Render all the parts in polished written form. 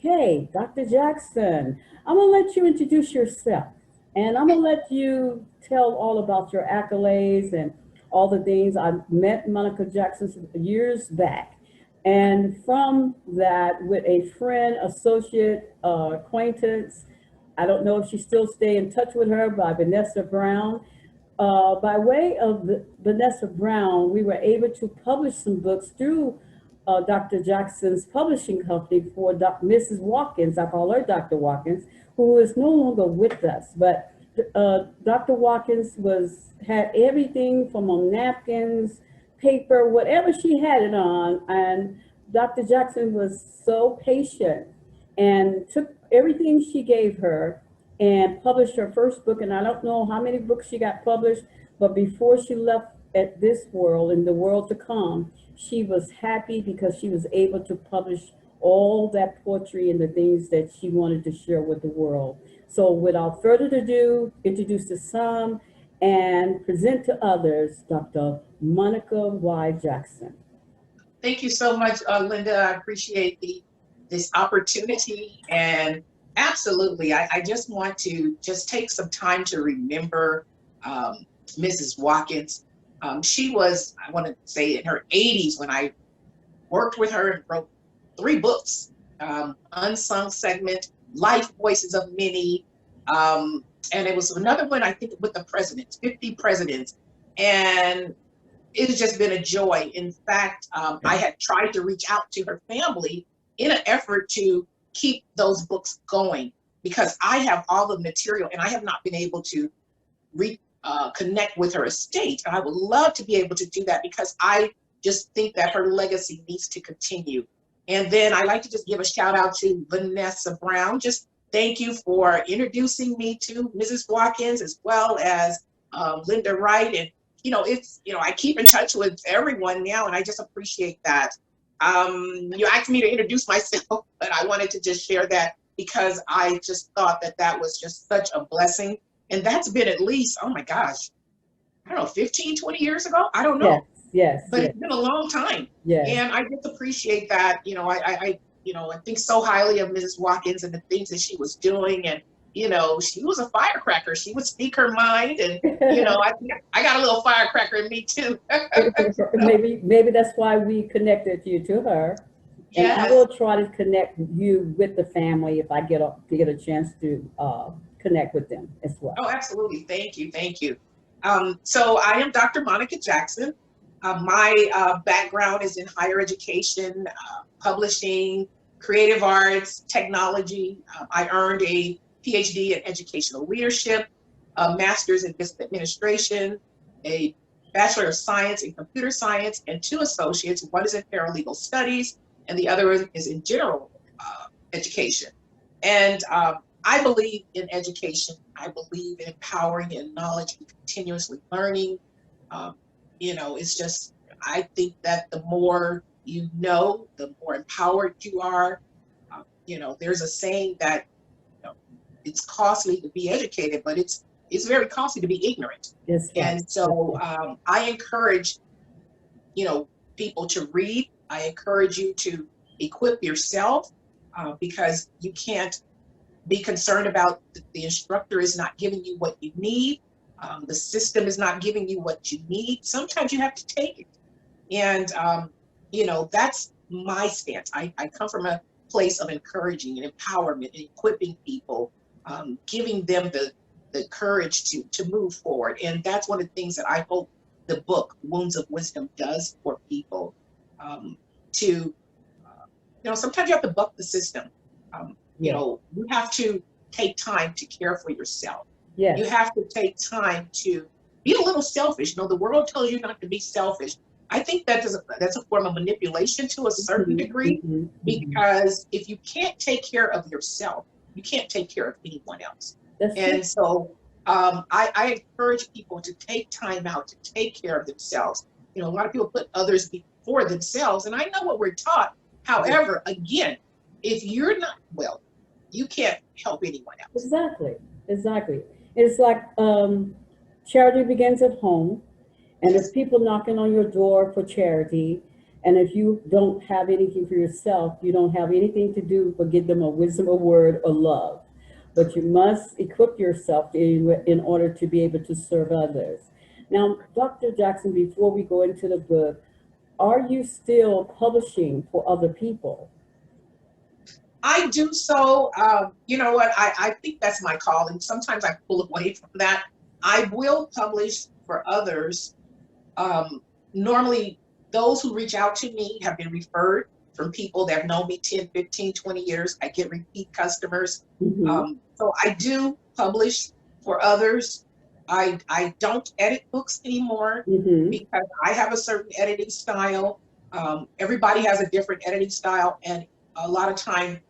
okay, Dr. Jackson, I'm gonna let you introduce yourself, and I'm gonna let you tell all about your accolades and all the things. I met Monica Jackson years back, and from that, with a friend, associate, acquaintance, I don't know if she still stay in touch with her, by Vanessa Brown. By way of Vanessa Brown, we were able to publish some books through Dr. Jackson's publishing company for Mrs. Watkins. I call her Dr. Watkins, who is no longer with us. But Dr. Watkins had everything from on napkins, paper, whatever she had it on, and Dr. Jackson was so patient and took everything she gave her and published her first book. And I don't know how many books she got published, but before she left at this world, in the world to come, she was happy because she was able to publish all that poetry and the things that she wanted to share with the world. So without further ado, introduce to some and present to others Dr. Monica Y. Jackson. Thank you so much, Linda. I appreciate this opportunity. And absolutely, I just want to just take some time to remember Mrs. Watkins. She was, I want to say, in her 80s when I worked with her and wrote 3 books, Unsung Segment, Life Voices of Many, and it was another one, I think, with the presidents, 50 presidents. And it has just been a joy. In fact, I had tried to reach out to her family in an effort to keep those books going because I have all the material and I have not been able to connect with her estate. And I would love to be able to do that because I just think that her legacy needs to continue. And then I like to just give a shout out to Vanessa Brown. Just thank you for introducing me to Mrs. Watkins as well as Linda Wright. And I keep in touch with everyone now, and I just appreciate that. You asked me to introduce myself, but I wanted to just share that because I just thought that was just such a blessing. And that's been at least, oh my gosh, I don't know, 15, 20 years ago? I don't know. Yes. But it's been a long time. Yes. And I just appreciate that. I think so highly of Mrs. Watkins and the things that she was doing. And she was a firecracker. She would speak her mind, and I got a little firecracker in me too. maybe that's why we connected you to her. And Yes. I will try to connect you with the family if I get a chance to connect with them as well. Oh, absolutely. Thank you. So I am Dr. Monica Jackson. My background is in higher education, publishing, creative arts, technology. I earned a PhD in educational leadership, a master's in business administration, a bachelor of science in computer science, and 2 associates. One is in paralegal studies, and the other is in general education. And I believe in education. I believe in empowering and knowledge and continuously learning. It's just, I think that the more you know, the more empowered you are. There's a saying that it's costly to be educated, but it's very costly to be ignorant. Yes. And so I encourage, people to read. I encourage you to equip yourself because you can't be concerned about the instructor is not giving you what you need. The system is not giving you what you need. Sometimes you have to take it. And, that's my stance. I come from a place of encouraging and empowerment and equipping people, giving them the courage to move forward. And that's one of the things that I hope the book Wounds of Wisdom does for people. Sometimes you have to buck the system. You have to take time to care for yourself. Yes. You have to take time to be a little selfish. The world tells you not to be selfish. I think that's a form of manipulation to a certain degree, because if you can't take care of yourself, you can't take care of anyone else. So I encourage people to take time out to take care of themselves. A lot of people put others before themselves, and I know what we're taught. However, again, if you're not well, you can't help anyone else. Exactly. It's like charity begins at home, and there's people knocking on your door for charity, And if you don't have anything for yourself, you don't have anything to do but give them a wisdom, a word, or love. But you must equip yourself in order to be able to serve others. Now, Dr. Jackson, before we go into the book, are you still publishing for other people? I do so. You know what? I think that's my calling. Sometimes I pull away from that. I will publish for others. Um, Normally, those who reach out to me have been referred from people that have known me 10, 15, 20 years. I get repeat customers. Mm-hmm. So I do publish for others. I don't edit books anymore Mm-hmm. because I have a certain editing style. Everybody has a different editing style, and a lot of time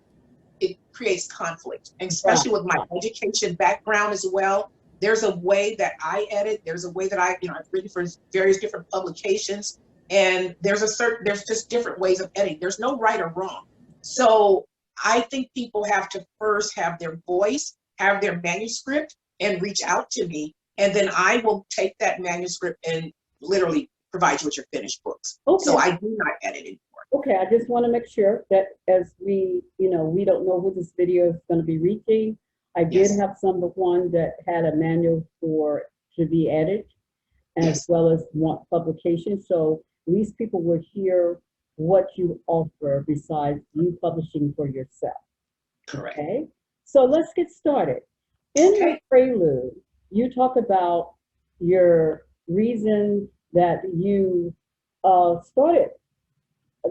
it creates conflict, and Right, especially with my right. education background as well. There's a way that I edit. There's a way that I've written for various different publications, and there's just different ways of editing. There's no right or wrong. So I think people have to first have their voice, have their manuscript, and reach out to me, and then I will take that manuscript and literally provide you with your finished books. So Okay. I do not edit anymore. Okay, I just want to make sure that as we don't know who this video is going to be reaching. I did Yes, have someone that had a manual for to be edited as yes, well as want publication. So these people will hear what you offer besides you publishing for yourself. correct. Okay, so let's get started. In the Okay. prelude, you talk about your reason that you started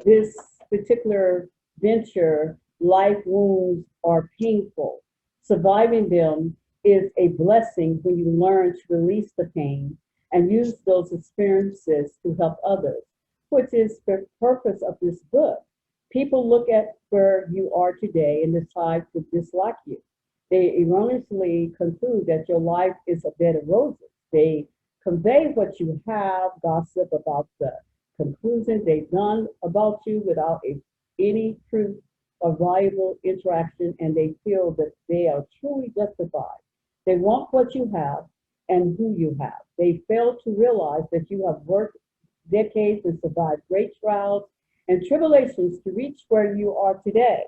this particular venture. Life wounds are painful. Surviving them is a blessing when you learn to release the pain and use those experiences to help others, which is the purpose of this book. People look at where you are today and decide to dislike you. They erroneously conclude that your life is a bed of roses. They convey what you have, gossip about the conclusions they've done about you without any proof of valuable interaction, and they feel that they are truly justified. They want what you have and who you have. They fail to realize that you have worked decades and survived great trials and tribulations to reach where you are today.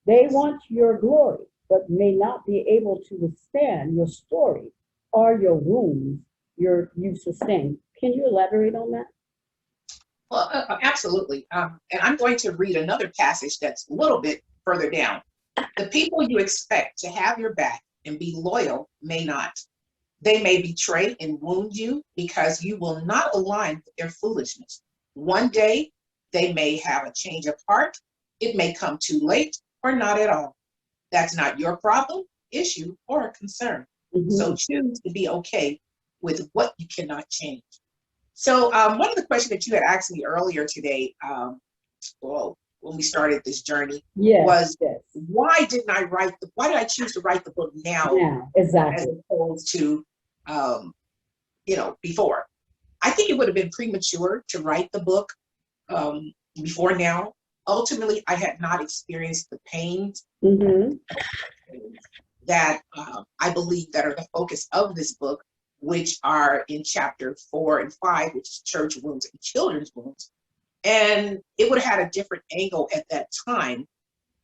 They want your glory, but may not be able to withstand your story or your wounds you sustained. Can you elaborate on that? Well, absolutely. And I'm going to read another passage that's a little bit further down. The people you expect to have your back and be loyal may not. They may betray and wound you because you will not align with their foolishness. One day, they may have a change of heart. It may come too late or not at all. That's not your problem, issue, or concern. So Mm-hmm. choose to be okay with what you cannot change. So one of the questions that you had asked me earlier today, well, when we started this journey, Yes, was yes. why did I choose to write the book now Now, as exactly. opposed to, um, before? I think it would have been premature to write the book before now. Ultimately, I had not experienced the pains Mm-hmm. that I believe that are the focus of this book, which are in chapter 4 and 5, which is church wounds and children's wounds. And it would have had a different angle at that time.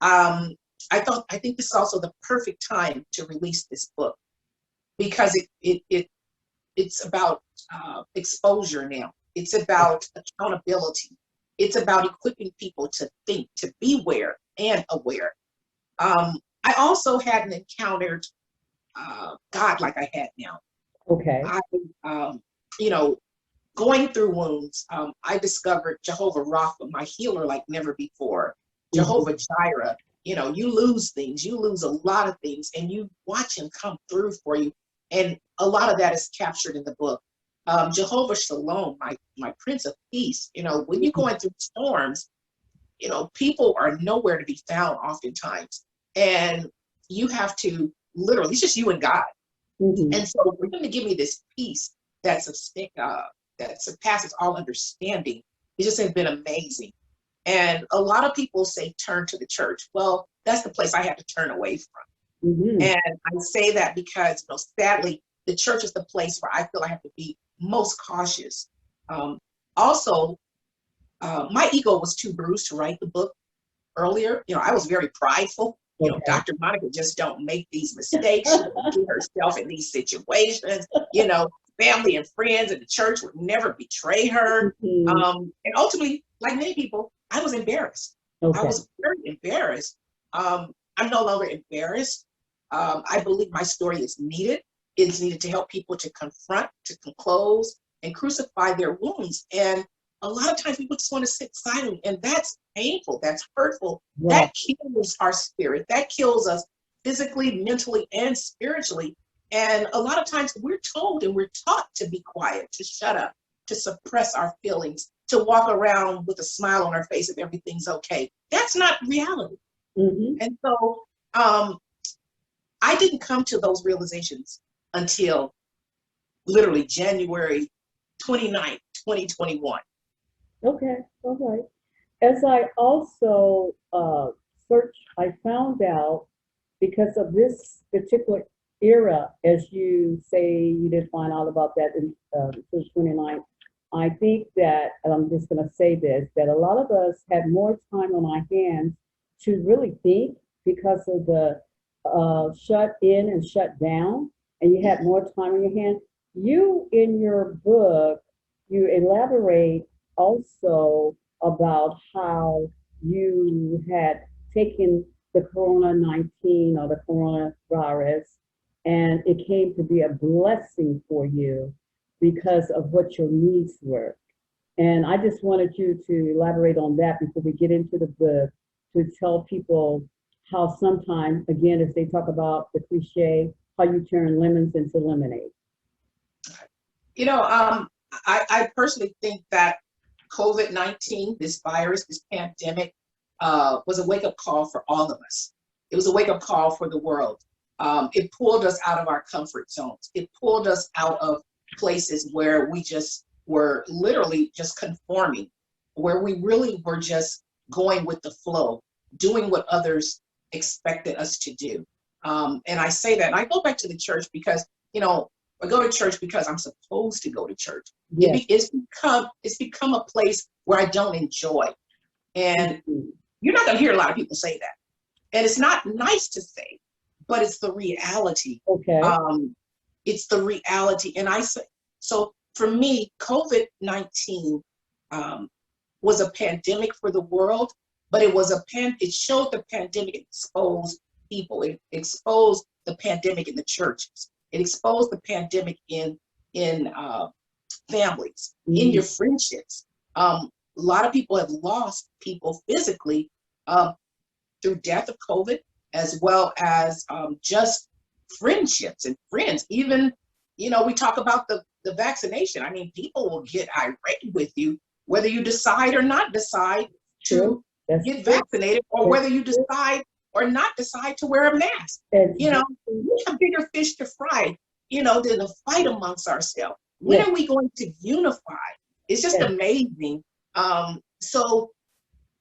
Um, I think this is also the perfect time to release this book because it's about exposure now. It's about accountability. It's about equipping people to think, to beware and aware. I also hadn't encountered God like I had now. Okay. I, um, you know, going through wounds, I discovered Jehovah Rapha, my healer, like never before. Mm-hmm. Jehovah Jireh, you lose things, you lose a lot of things, and you watch him come through for you. And a lot of that is captured in the book. Jehovah Shalom, my Prince of Peace. When you're going through storms, people are nowhere to be found oftentimes. And you have to literally, it's just you and God. Mm-hmm. And so for him to give me this peace that surpasses all understanding, it just has been amazing. And a lot of people say turn to the church. Well, that's the place I had to turn away from. Mm-hmm. And I say that because, sadly, the church is the place where I feel I have to be most cautious. Also, my ego was too bruised to write the book earlier. You know, I was very prideful. You know, Okay. Dr. Monica just don't make these mistakes. She would get herself in these situations. You know, family and friends and the church would never betray her. Mhm. And ultimately, like many people, I was embarrassed. I Okay. was very embarrassed. I'm no longer embarrassed. I believe my story is needed. It's needed to help people to confront, to close, and crucify their wounds. And a lot of times people just want to sit silent, and that's painful, that's hurtful, Right. that kills our spirit, that kills us physically, mentally, and spiritually. And a lot of times we're told and we're taught to be quiet, to shut up, to suppress our feelings, to walk around with a smile on our face if everything's okay. That's not reality. Hmm. And so um, I didn't come to those realizations until literally January 29th, 2021. Okay. All right. As I also searched, I found out because of this particular era, as you say, you did find out about that in 29. I think that, and I'm just going to say this, that a lot of us had more time on our hands to really think because of the shut in and shut down, and you had more time on your hand. You, in your book, you elaborate also about how you had taken the Corona 19 or the coronavirus, and it came to be a blessing for you because of what your needs were. And I just wanted you to elaborate on that before we get into the book, to tell people how sometimes, again, as they talk about the cliche, how you turn lemons into lemonade. You know, I personally think that COVID-19, this virus, this pandemic, was a wake up call for all of us. It was a wake up call for the world. It pulled us out of our comfort zones. It pulled us out of places where we just were literally just conforming, where we really were just going with the flow, doing what others expected us to do. And I say that, and I go back to the church because, you know, I go to church because I'm supposed to go to church. Yes. It's become a place where I don't enjoy. And Mhm. you're not going to hear a lot of people say that. And it's not nice to say, but it's the reality. Okay. Um, it's the reality. And I say, so for me, COVID-19 was a pandemic for the world, but it showed the pandemic exposed people. It exposed the pandemic in the churches. It exposed the pandemic in families, in Mhm. your friendships. A lot of people have lost people physically um, through death of COVID, as well as just friendships and friends. Even, you know, we talk about the vaccination. I mean, people will get irate with you, whether you decide or not decide True. to That's get true. vaccinated, or That's whether you true. decide or not decide to wear a mask. You know, Exactly. we have bigger fish to fry, you know, than to fight amongst ourselves. When Yes. are we going to unify? It's just Yes. amazing. So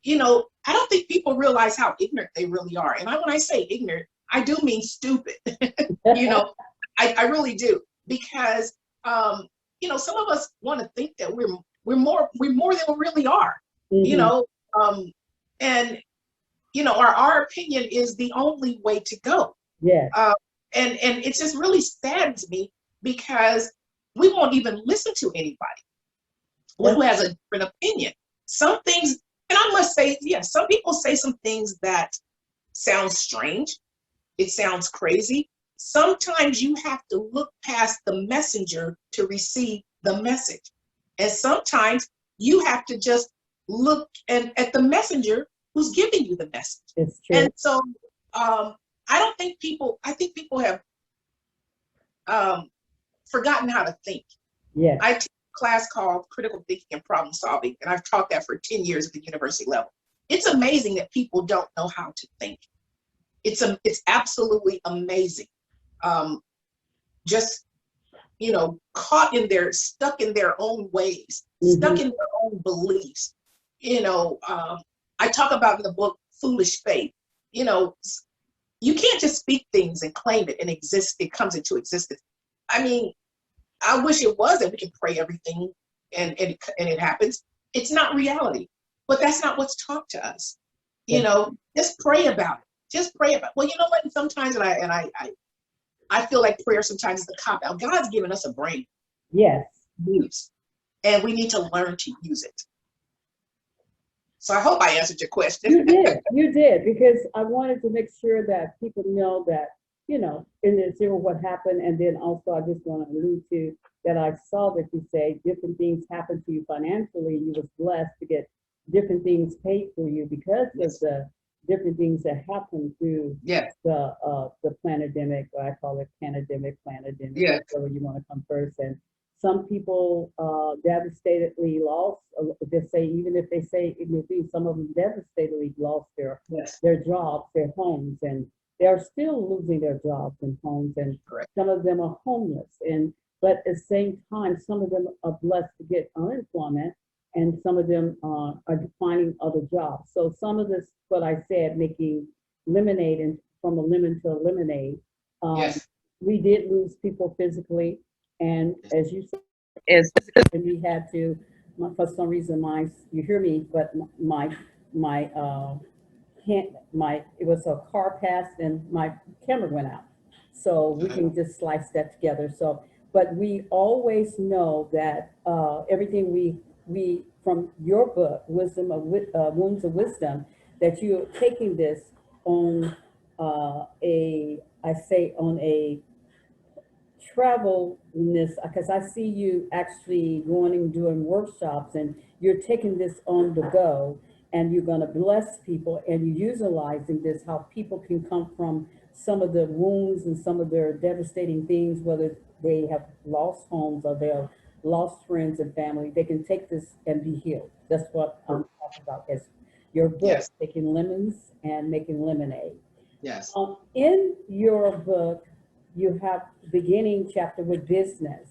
you know, I don't think people realize how ignorant they really are. And when I say ignorant, I do mean stupid. You know, I really do, because you know, some of us want to think that we're more than we really are. You Hmm. know, and you know, our opinion is the only way to go. Yes. Uh, and it just really saddens me because we won't even listen to anybody who That's has a different opinion. Some things, and I must say, yes, some people say some things that sound strange. It sounds crazy. Sometimes you have to look past the messenger to receive the message. And sometimes you have to just look at the messenger who's giving you the message. it's And true. so I think people have um, forgotten how to think. Yes. I teach a class called Critical Thinking and Problem Solving, and I've taught that for 10 years at the university level. It's amazing that people don't know how to think. It's absolutely amazing. Um, just, you know, stuck in their own ways, stuck Hmm. in their own beliefs. You know, I talk about in the book Foolish Faith. You know, you can't just speak things and claim it and it comes into existence. I mean, I wish it was that we can pray everything and it happens. It's not reality. but that's not what's taught to us. Yes. Just pray about it. Just pray about it. Well, you know what? And sometimes, I feel like prayer sometimes is a cop out. God's given us a brain Yes. to use, and we need to learn to use it. So I hope I answered your question. You did, because I wanted to make sure that people know that, in the zero what happened. And then also I just want to allude to that I saw that you say different things happened to you financially. You was blessed to get different things paid for you because of the different things that happened through Yes. the pandemic, or I call it pandemic, Yes. whatever you want to come first. And some people devastatedly lost. Even if they say, some of them devastatedly lost their jobs, their homes, and they're still losing their jobs and homes. And Correct. some of them are homeless. But at the same time, some of them are blessed to get unemployment, and some of them are finding other jobs. So some of this, what I said, making lemonade and from a lemon to a lemonade. Yes. We did lose people physically, and as you said, and we had to. For some reason, you hear me, but it was a car passed and my camera went out. So we can just slice that together. So, but we always know that everything we from your book, Wounds of Wisdom, that you're taking this on on a travelness, because I see you actually going and doing workshops, and you're taking this on the go, and you're going to bless people, and you're utilizing this, how people can come from some of the wounds and some of their devastating things, whether they have lost homes or they have lost friends and family. They can take this and be healed. That's what I'm talking about as your book, Yes. Taking Lemons and Making Lemonade. Yes. In your book, you have beginning chapter with business.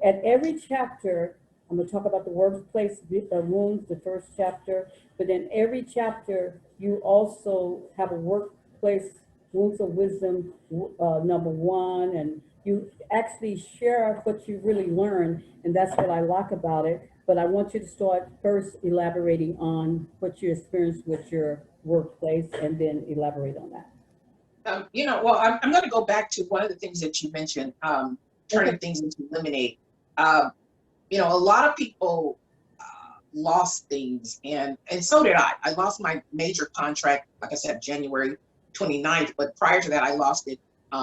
At every chapter, I'm going to talk about the workplace wounds, the first chapter, but in every chapter, you also have a workplace wounds of wisdom, number one, and you actually share what you really learned, and that's what I like about it. But I want you to start first elaborating on what you experienced with your workplace, and then elaborate on that. Well, I'm going to go back to one of the things that you mentioned, turning things into lemonade. A lot of people lost things, and so did I. I lost my major contract, like I said, January 29th, but prior to that, I lost it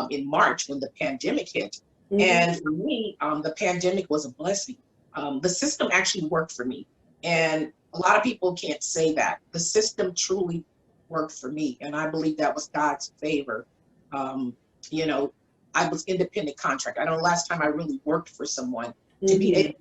in March when the pandemic hit. Mm-hmm. And for me, the pandemic was a blessing. The system actually worked for me, and a lot of people can't say that. The system truly worked for me, and I believe that was God's favor. I was independent contractor. I know last time I really worked for someone, to be able to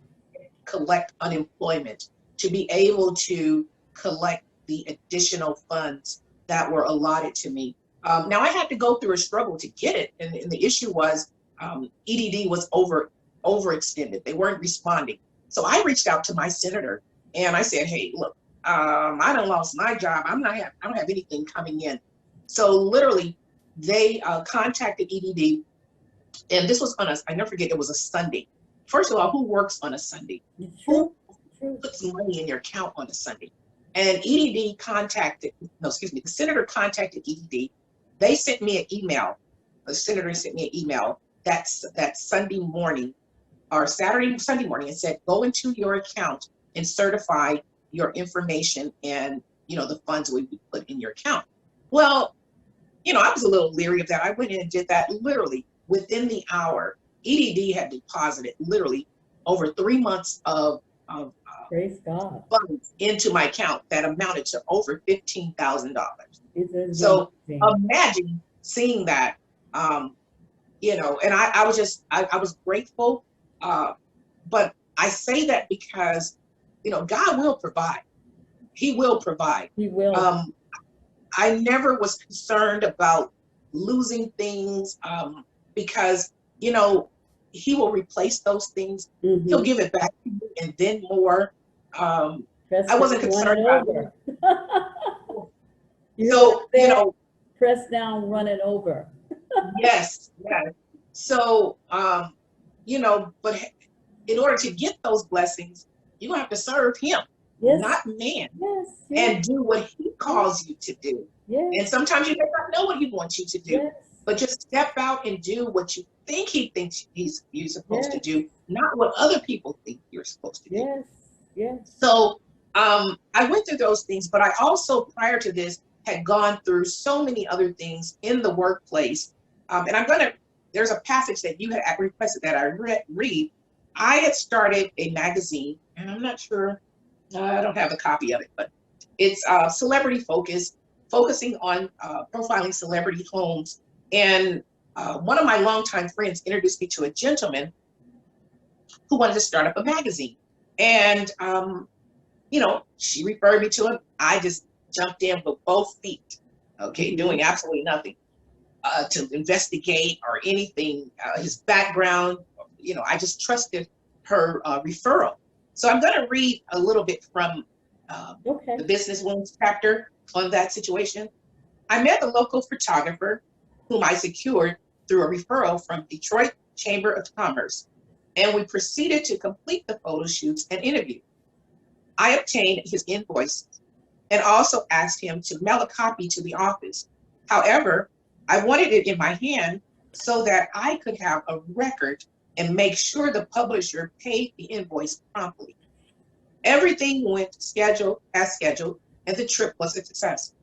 collect unemployment, to be able to collect the additional funds that were allotted to me. Now I had to go through a struggle to get it, and the issue was EDD was overextended. They weren't responding. So I reached out to my senator and I said, hey, look, I done lost my job. I don't have anything coming in. So literally they contacted EDD, and this was I never forget, it was a Sunday. First of all, who works on a Sunday? Who puts money in your account on a Sunday? And the senator contacted EDD. They sent me an email. The senator sent me an email that Sunday morning or Sunday morning, and said, go into your account and certify your information, and the funds will be put in your account. Well, I was a little leery of that. I went in and did that literally within the hour. EDD had deposited literally over 3 months of praise God funds into my account that amounted to over $15,000. So imagine seeing that, and I was grateful. But I say that because, God will provide. He will provide. He will. I never was concerned about losing things, because, he will replace those things. Mm-hmm. He'll give it back to you and then more. I wasn't concerned about it. Press down, run it over. Yes. So, but in order to get those blessings, you have to serve him. Yes. not man, Yes. Yes. and do what he calls you to do. And Yes. sometimes you may not know what he wants you to do, Yes. but just step out and do what you think he thinks you're supposed to Yes. do, not what other people think you're supposed to do. Yes. Yes. So I went through those things, but I also, prior to this, had gone through so many other things in the workplace. And there's a passage that you had requested that I read. I had started a magazine, and I'm not sure, I don't have a copy of it, but it's celebrity focused, focusing on profiling celebrity homes. And one of my longtime friends introduced me to a gentleman who wanted to start up a magazine. And she referred me to him. I just jumped in with both feet, okay, doing absolutely nothing to investigate or anything, his background, I just trusted her referral. So I'm going to read a little bit from the Business Women's chapter on that situation. I met a local photographer whom I secured through a referral from Detroit Chamber of Commerce, and we proceeded to complete the photo shoots and interview. I obtained his invoice and also asked him to mail a copy to the office. However, I wanted it in my hand so that I could have a record and make sure the publisher paid the invoice promptly. Everything went as scheduled, and the trip was a success.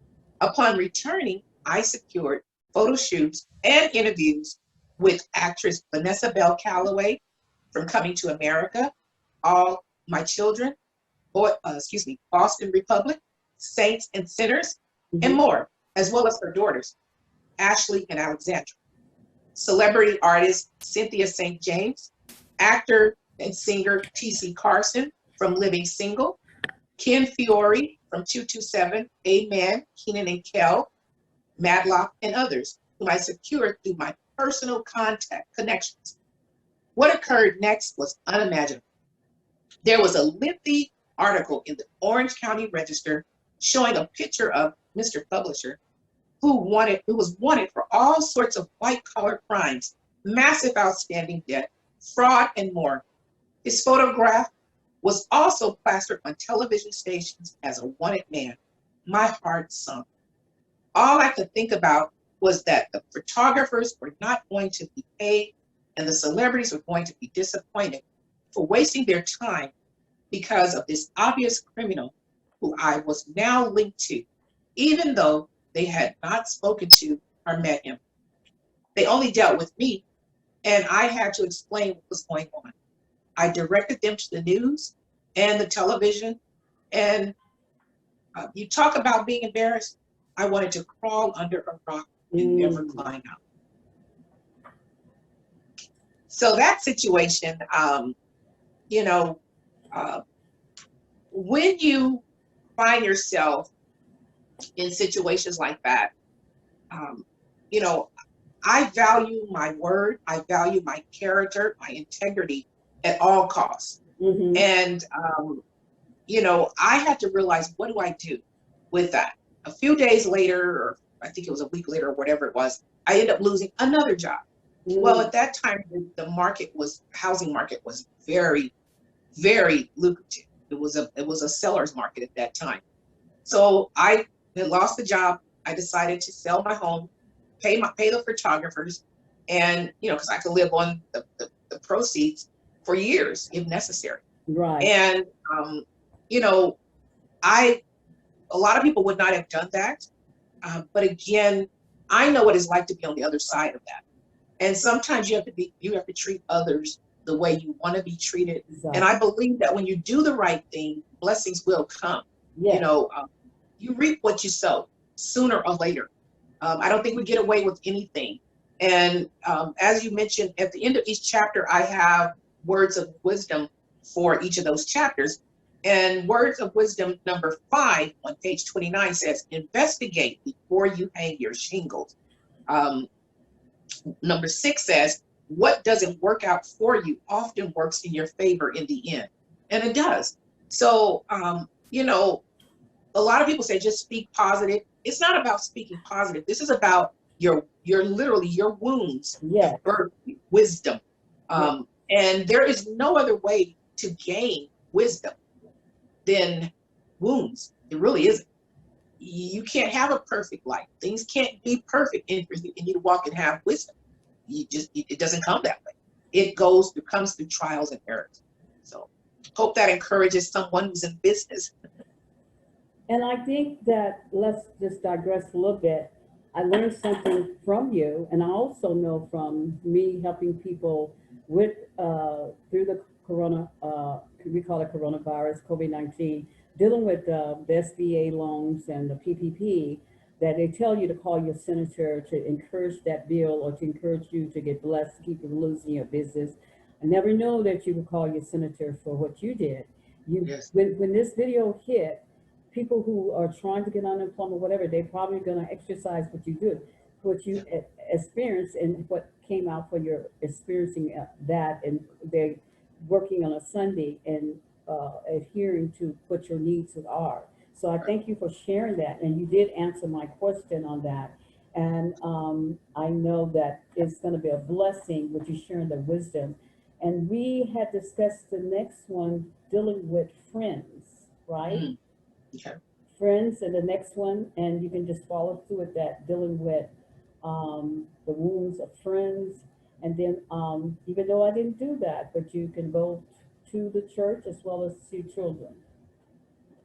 Upon returning, I secured photo shoots and interviews with actress Vanessa Bell Calloway from Coming to America, All My Children, Boston Republic, Saints and Sinners, and more, as well as her daughters, Ashley and Alexandra. Celebrity artist Cynthia St. James, actor and singer T.C. Carson from Living Single, Ken Fiore from 227, Amen, Keenan and Kel, Madlock, and others, whom I secured through my personal contact connections. What occurred next was unimaginable. There was a lengthy article in the Orange County Register showing a picture of Mr. Publisher who was wanted for all sorts of white-collar crimes, massive outstanding debt, fraud, and more. His photograph was also plastered on television stations as a wanted man. My heart sunk. All I could think about was that the photographers were not going to be paid and the celebrities were going to be disappointed for wasting their time because of this obvious criminal who I was now linked to, even though they had not spoken to or met him. They only dealt with me, and I had to explain what was going on. I directed them to the news and the television, and you talk about being embarrassed. I wanted to crawl under a rock and never climb out. So that situation, when you find yourself in situations like that, I value my word, I value my character, my integrity at all costs. And, I had to realize, what do I do with that? A few days later, or I think it was a week later or whatever it was, I ended up losing another job. Well, at that time, the housing market was very, very lucrative. It was a seller's market at that time. So I had lost the job. I decided to sell my home, pay the photographers, and because I could live on the proceeds for years if necessary. Right. And a lot of people would not have done that, but again, I know what it's like to be on the other side of that. And sometimes you have to treat others the way you want to be treated. Exactly. And I believe that when you do the right thing, blessings will come. Yes. You reap what you sow sooner or later. I don't think we get away with anything. And as you mentioned, at the end of each chapter, I have words of wisdom for each of those chapters. And words of wisdom number 5 on page 29 says, investigate before you hang your shingles. Number 6 says, what doesn't work out for you often works in your favor in the end. And it does. So, a lot of people say just speak positive. It's not about speaking positive. This is about your wounds. Yes. Birth wisdom. And there is no other way to gain wisdom than wounds. It really isn't. You can't have a perfect life. Things can't be perfect for you to walk and have wisdom. It doesn't come that way. It comes through trials and errors. So hope that encourages someone who's in business. And I think that, let's just digress a little bit. I learned something from you, and I also know from me helping people with through the we call it coronavirus, COVID-19, dealing with the SBA loans and the PPP, that they tell you to call your senator to encourage that bill or to encourage you to get blessed, to keep you from losing your business. I never know that you would call your senator for what you did. Yes. When this video hit, people who are trying to get unemployment, whatever, they're probably going to exercise what you do, what you experience, and what came out for your experiencing that, and they're working on a Sunday and adhering to what your needs are. So I thank you for sharing that, and you did answer my question on that. And I know that it's going to be a blessing with you sharing the wisdom. And we had discussed the next one, dealing with friends, right? Mm. Okay. Friends, and the next one, and you can just follow through with that, dealing with the wounds of friends. And then even though I didn't do that, but you can go to the church as well as to children.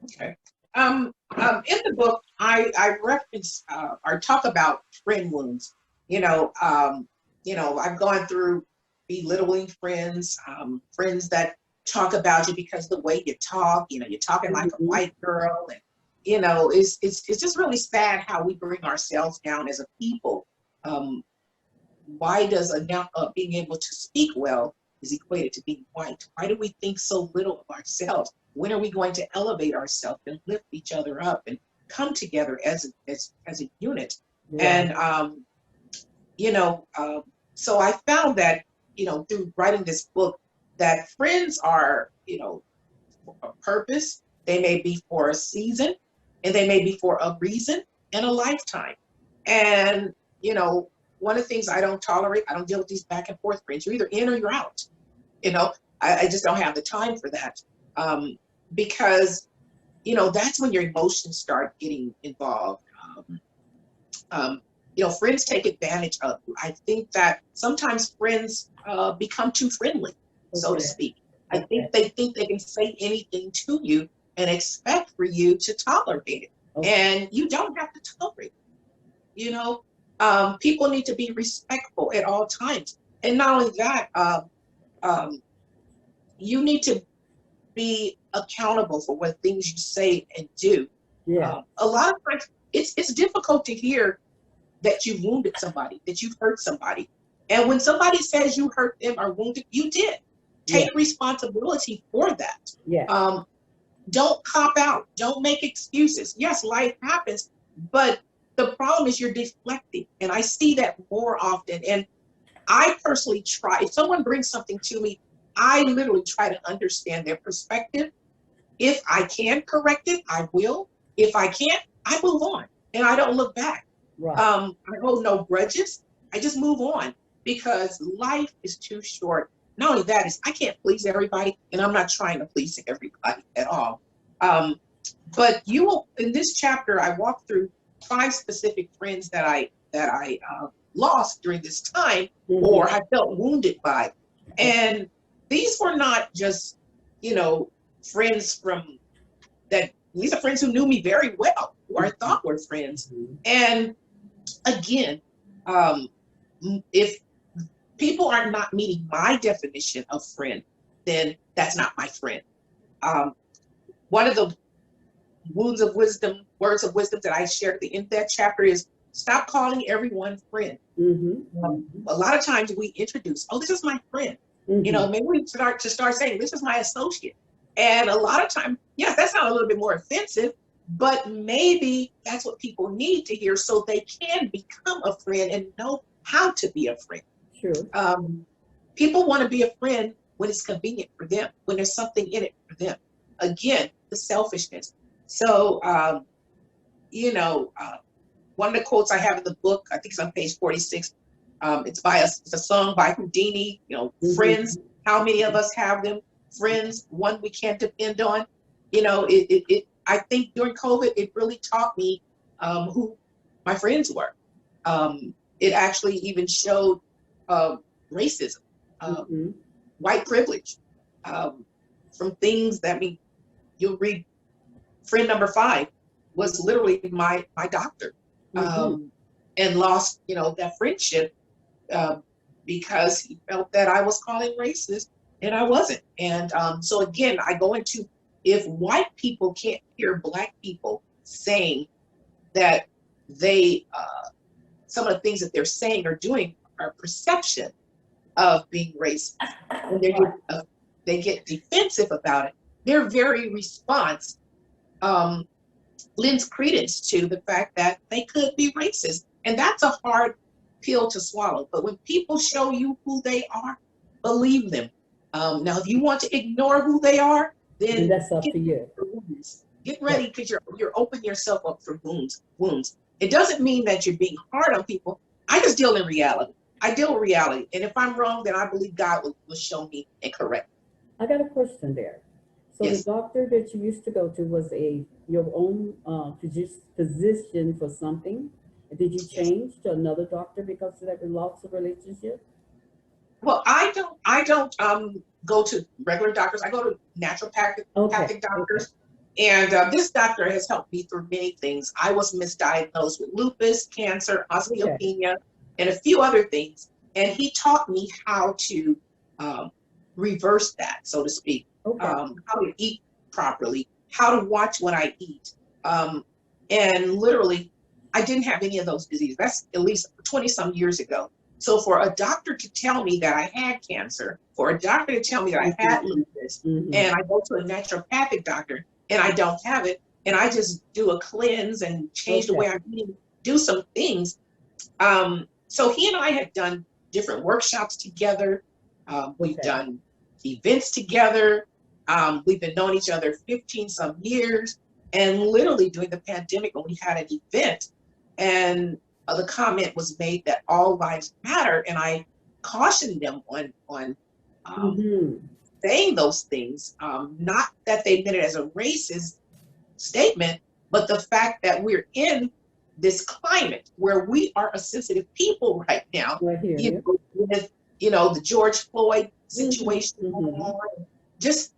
Okay. In the book, I reference or talk about friend wounds. I've gone through belittling friends, friends that talk about you because the way you talk, you're talking like a white girl, and it's just really sad how we bring ourselves down as a people. Why does being able to speak well is equated to being white? Why do we think so little of ourselves? When are we going to elevate ourselves and lift each other up and come together as a unit? Yeah. And so I found that through writing this book, that friends are for a purpose. They may be for a season, and they may be for a reason and a lifetime. And one of the things I don't tolerate, I don't deal with these back and forth friends. You're either in or you're out. I just don't have the time for that. Because that's when your emotions start getting involved. Friends take advantage of you. I think that sometimes friends become too friendly, so to speak. I think they can say anything to you and expect for you to tolerate it. And you don't have to tolerate it. People need to be respectful at all times. And not only that, you need to be accountable for what things you say and do. Yeah. A lot of times it's difficult to hear that you wounded somebody, that you've hurt somebody. And when somebody says you hurt them or wounded, you did. Take responsibility for that. Yeah. Don't cop out. Don't make excuses. Yes, life happens, but the problem is you're deflecting. And I see that more often. And I personally try, if someone brings something to me, I literally try to understand their perspective. If I can correct it, I will. If I can't, I move on and I don't look back. Right. I hold no grudges. I just move on because life is too short. Not only that, is I can't please everybody, and I'm not trying to please everybody at all. But you will, in this chapter, I walk through 5 specific friends that I lost during this time, or I felt wounded by, and these were not just friends from that. These are friends who knew me very well, who I thought were friends, and again, if people are not meeting my definition of friend, then that's not my friend. One of the words of wisdom that I shared at the end of that chapter is stop calling everyone friend. A lot of times we introduce, oh, this is my friend. Maybe we start saying, this is my associate. And a lot of times, yes, that sounds a little bit more offensive, but maybe that's what people need to hear so they can become a friend and know how to be a friend. True. People want to be a friend when it's convenient for them, when there's something in it for them. Again, the selfishness. So, one of the quotes I have in the book, I think it's on page 46. It's a song by Houdini. Friends. How many of us have them? Friends, one we can't depend on. I think during COVID, it really taught me who my friends were. It actually even showed racism, Mm-hmm. white privilege, um, from things that, I mean, you'll read friend number 5 was literally my doctor, Mm-hmm. and lost, that friendship, uh, because he felt that I was calling racist and I wasn't. And so again, I go into, if white people can't hear black people saying that they, some of the things that they're saying or doing are perception of being racist, when Right. they get defensive about it, their very response um, lends credence to the fact that they could be racist. And that's a hard pill to swallow. But when people show you who they are, believe them. Now, if you want to ignore who they are, And then that's up get to you. ready for wounds. Get Right. ready, because you're opening yourself up for wounds. Wounds. It doesn't mean that you're being hard on people. I just deal in reality. I deal with reality. And if I'm wrong, then I believe God will show me and correct me. I got a question there. So the Yes. doctor that you used to go to was your own physician for something. Did you Yes. change to another doctor because of that loss of relationship? Well, I don't go to regular doctors. I go to naturopathic Okay. pathic Okay. doctors, and this doctor has helped me through many things. I was misdiagnosed with lupus, cancer, Okay. osteopenia, and a few other things, and he taught me how to um, reverse that, so to speak. Okay. How to eat properly, how to watch what I eat, um, and literally, I didn't have any of those diseases. That's at least 20 some years ago. So for a doctor to tell me that I had cancer, for a doctor to tell me that I had Mm-hmm. lupus, Mm-hmm. and I go to a naturopathic doctor and I don't have it, and I just do a cleanse and change the Okay. way I'm eating, do some things. So he and I had done different workshops together. We've Okay. done events together. We've been knowing each other 15 some years. And literally during the pandemic, when we had an event, and the comment was made that all lives matter, and I cautioned them on um, Mm-hmm. saying those things. Not that they meant it as a racist statement, but the fact that we're in this climate where we are a sensitive people right now, I hear you. with the George Floyd Mm-hmm. situation going Mm-hmm. on, just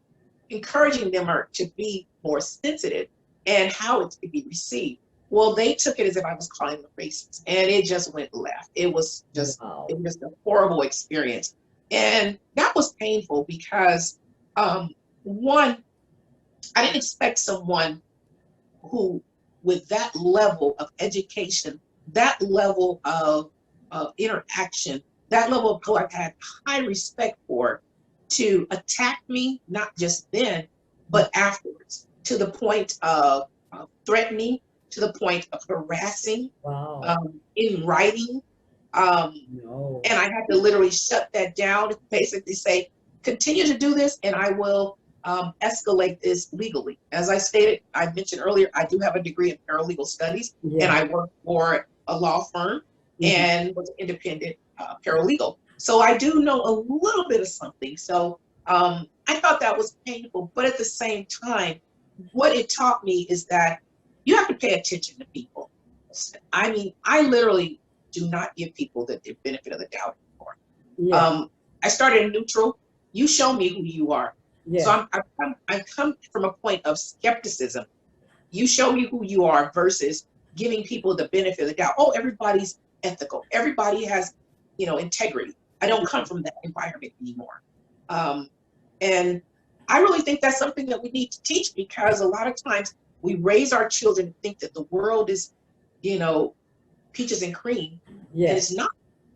encouraging them to be more sensitive and how it's to be received. Well, they took it as if I was calling them racist, and it just went left. Wow. It was just a horrible experience, and that was painful because one, I didn't expect someone who, with that level of education, that level of interaction, that level of who I've had high respect for, to attack me, not just then, but afterwards, to the point of threatening, to the point of harassing, Wow. in writing. Um, No. and I had to literally shut that down and basically say, continue to do this, and I will escalate this legally. As I mentioned earlier, I do have a degree in paralegal studies, and Yeah. I work for a law firm Mm-hmm. and was an independent paralegal. So I do know a little bit of something. So I thought that was painful, but at the same time, what it taught me is that you have to pay attention to people. I mean, I literally do not give people the benefit of the doubt anymore. Yeah. I started neutral. You show me who you are. So Yeah. I come from a point of skepticism. You show me who you are versus giving people the benefit of the doubt. Oh, everybody's ethical. Everybody has, integrity. I don't come from that environment anymore. Um, and I really think that's something that we need to teach, because a lot of times we raise our children to think that the world is, you know, peaches and cream, and Yes. it's not.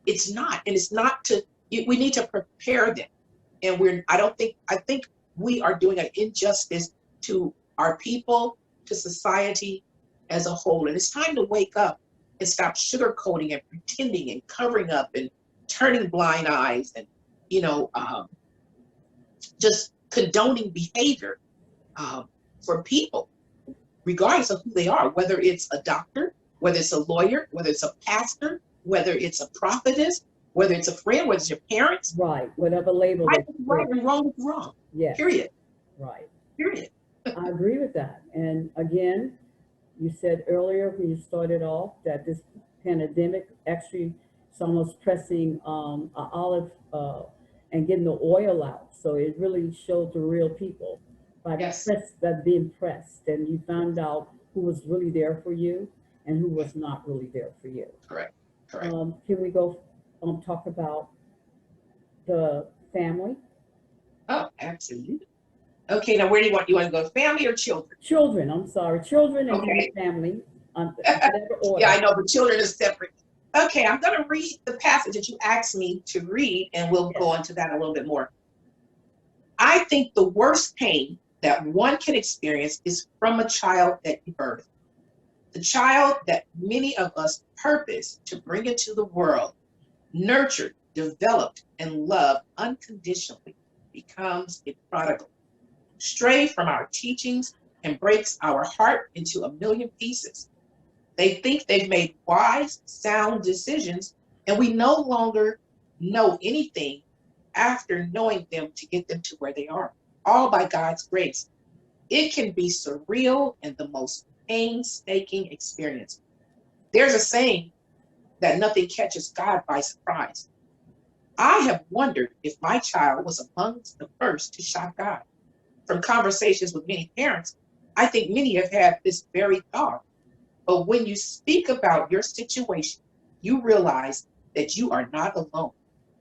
It's not, and it's not to. We need to prepare them, and we're. I don't think. I think we are doing an injustice to our people, to society as a whole, and it's time to wake up and stop sugarcoating and pretending and covering up and turning blind eyes and you know um, just condoning behavior for people, regardless of who they are, whether it's a doctor, whether it's a lawyer, whether it's a pastor, whether it's a prophetess, whether it's a friend, whether it's your parents. Right. Whatever label Right they is right put. and wrong is wrong. Yes. Period. Right. Period. I agree with that. And again, you said earlier when you started off that this pandemic actually someone's pressing a olive and getting the oil out. So it really showed the real people Yes, by being pressed, and you found out who was really there for you and who was not really there for you. correct, correct. Can we go talk about the family? Oh, absolutely. Okay, now where do you want to go? Family or children? Children, I'm sorry, children and then Okay. family, whatever Yeah, order. I know, but children is separate. Okay, I'm going to read the passage that you asked me to read, and we'll Yes. go into that a little bit more. I think the worst pain that one can experience is from a child that you birth. The child that many of us purpose to bring into the world, nurtured, developed, and loved unconditionally, becomes a prodigal, stray from our teachings, and breaks our heart into a million pieces. They think they've made wise, sound decisions, and we no longer know anything after knowing them to get them to where they are, all by God's grace. It can be surreal and the most painstaking experience. There's a saying that nothing catches God by surprise. I have wondered if my child was amongst the first to shock God. From conversations with many parents, I think many have had this very thought. But when you speak about your situation, you realize that you are not alone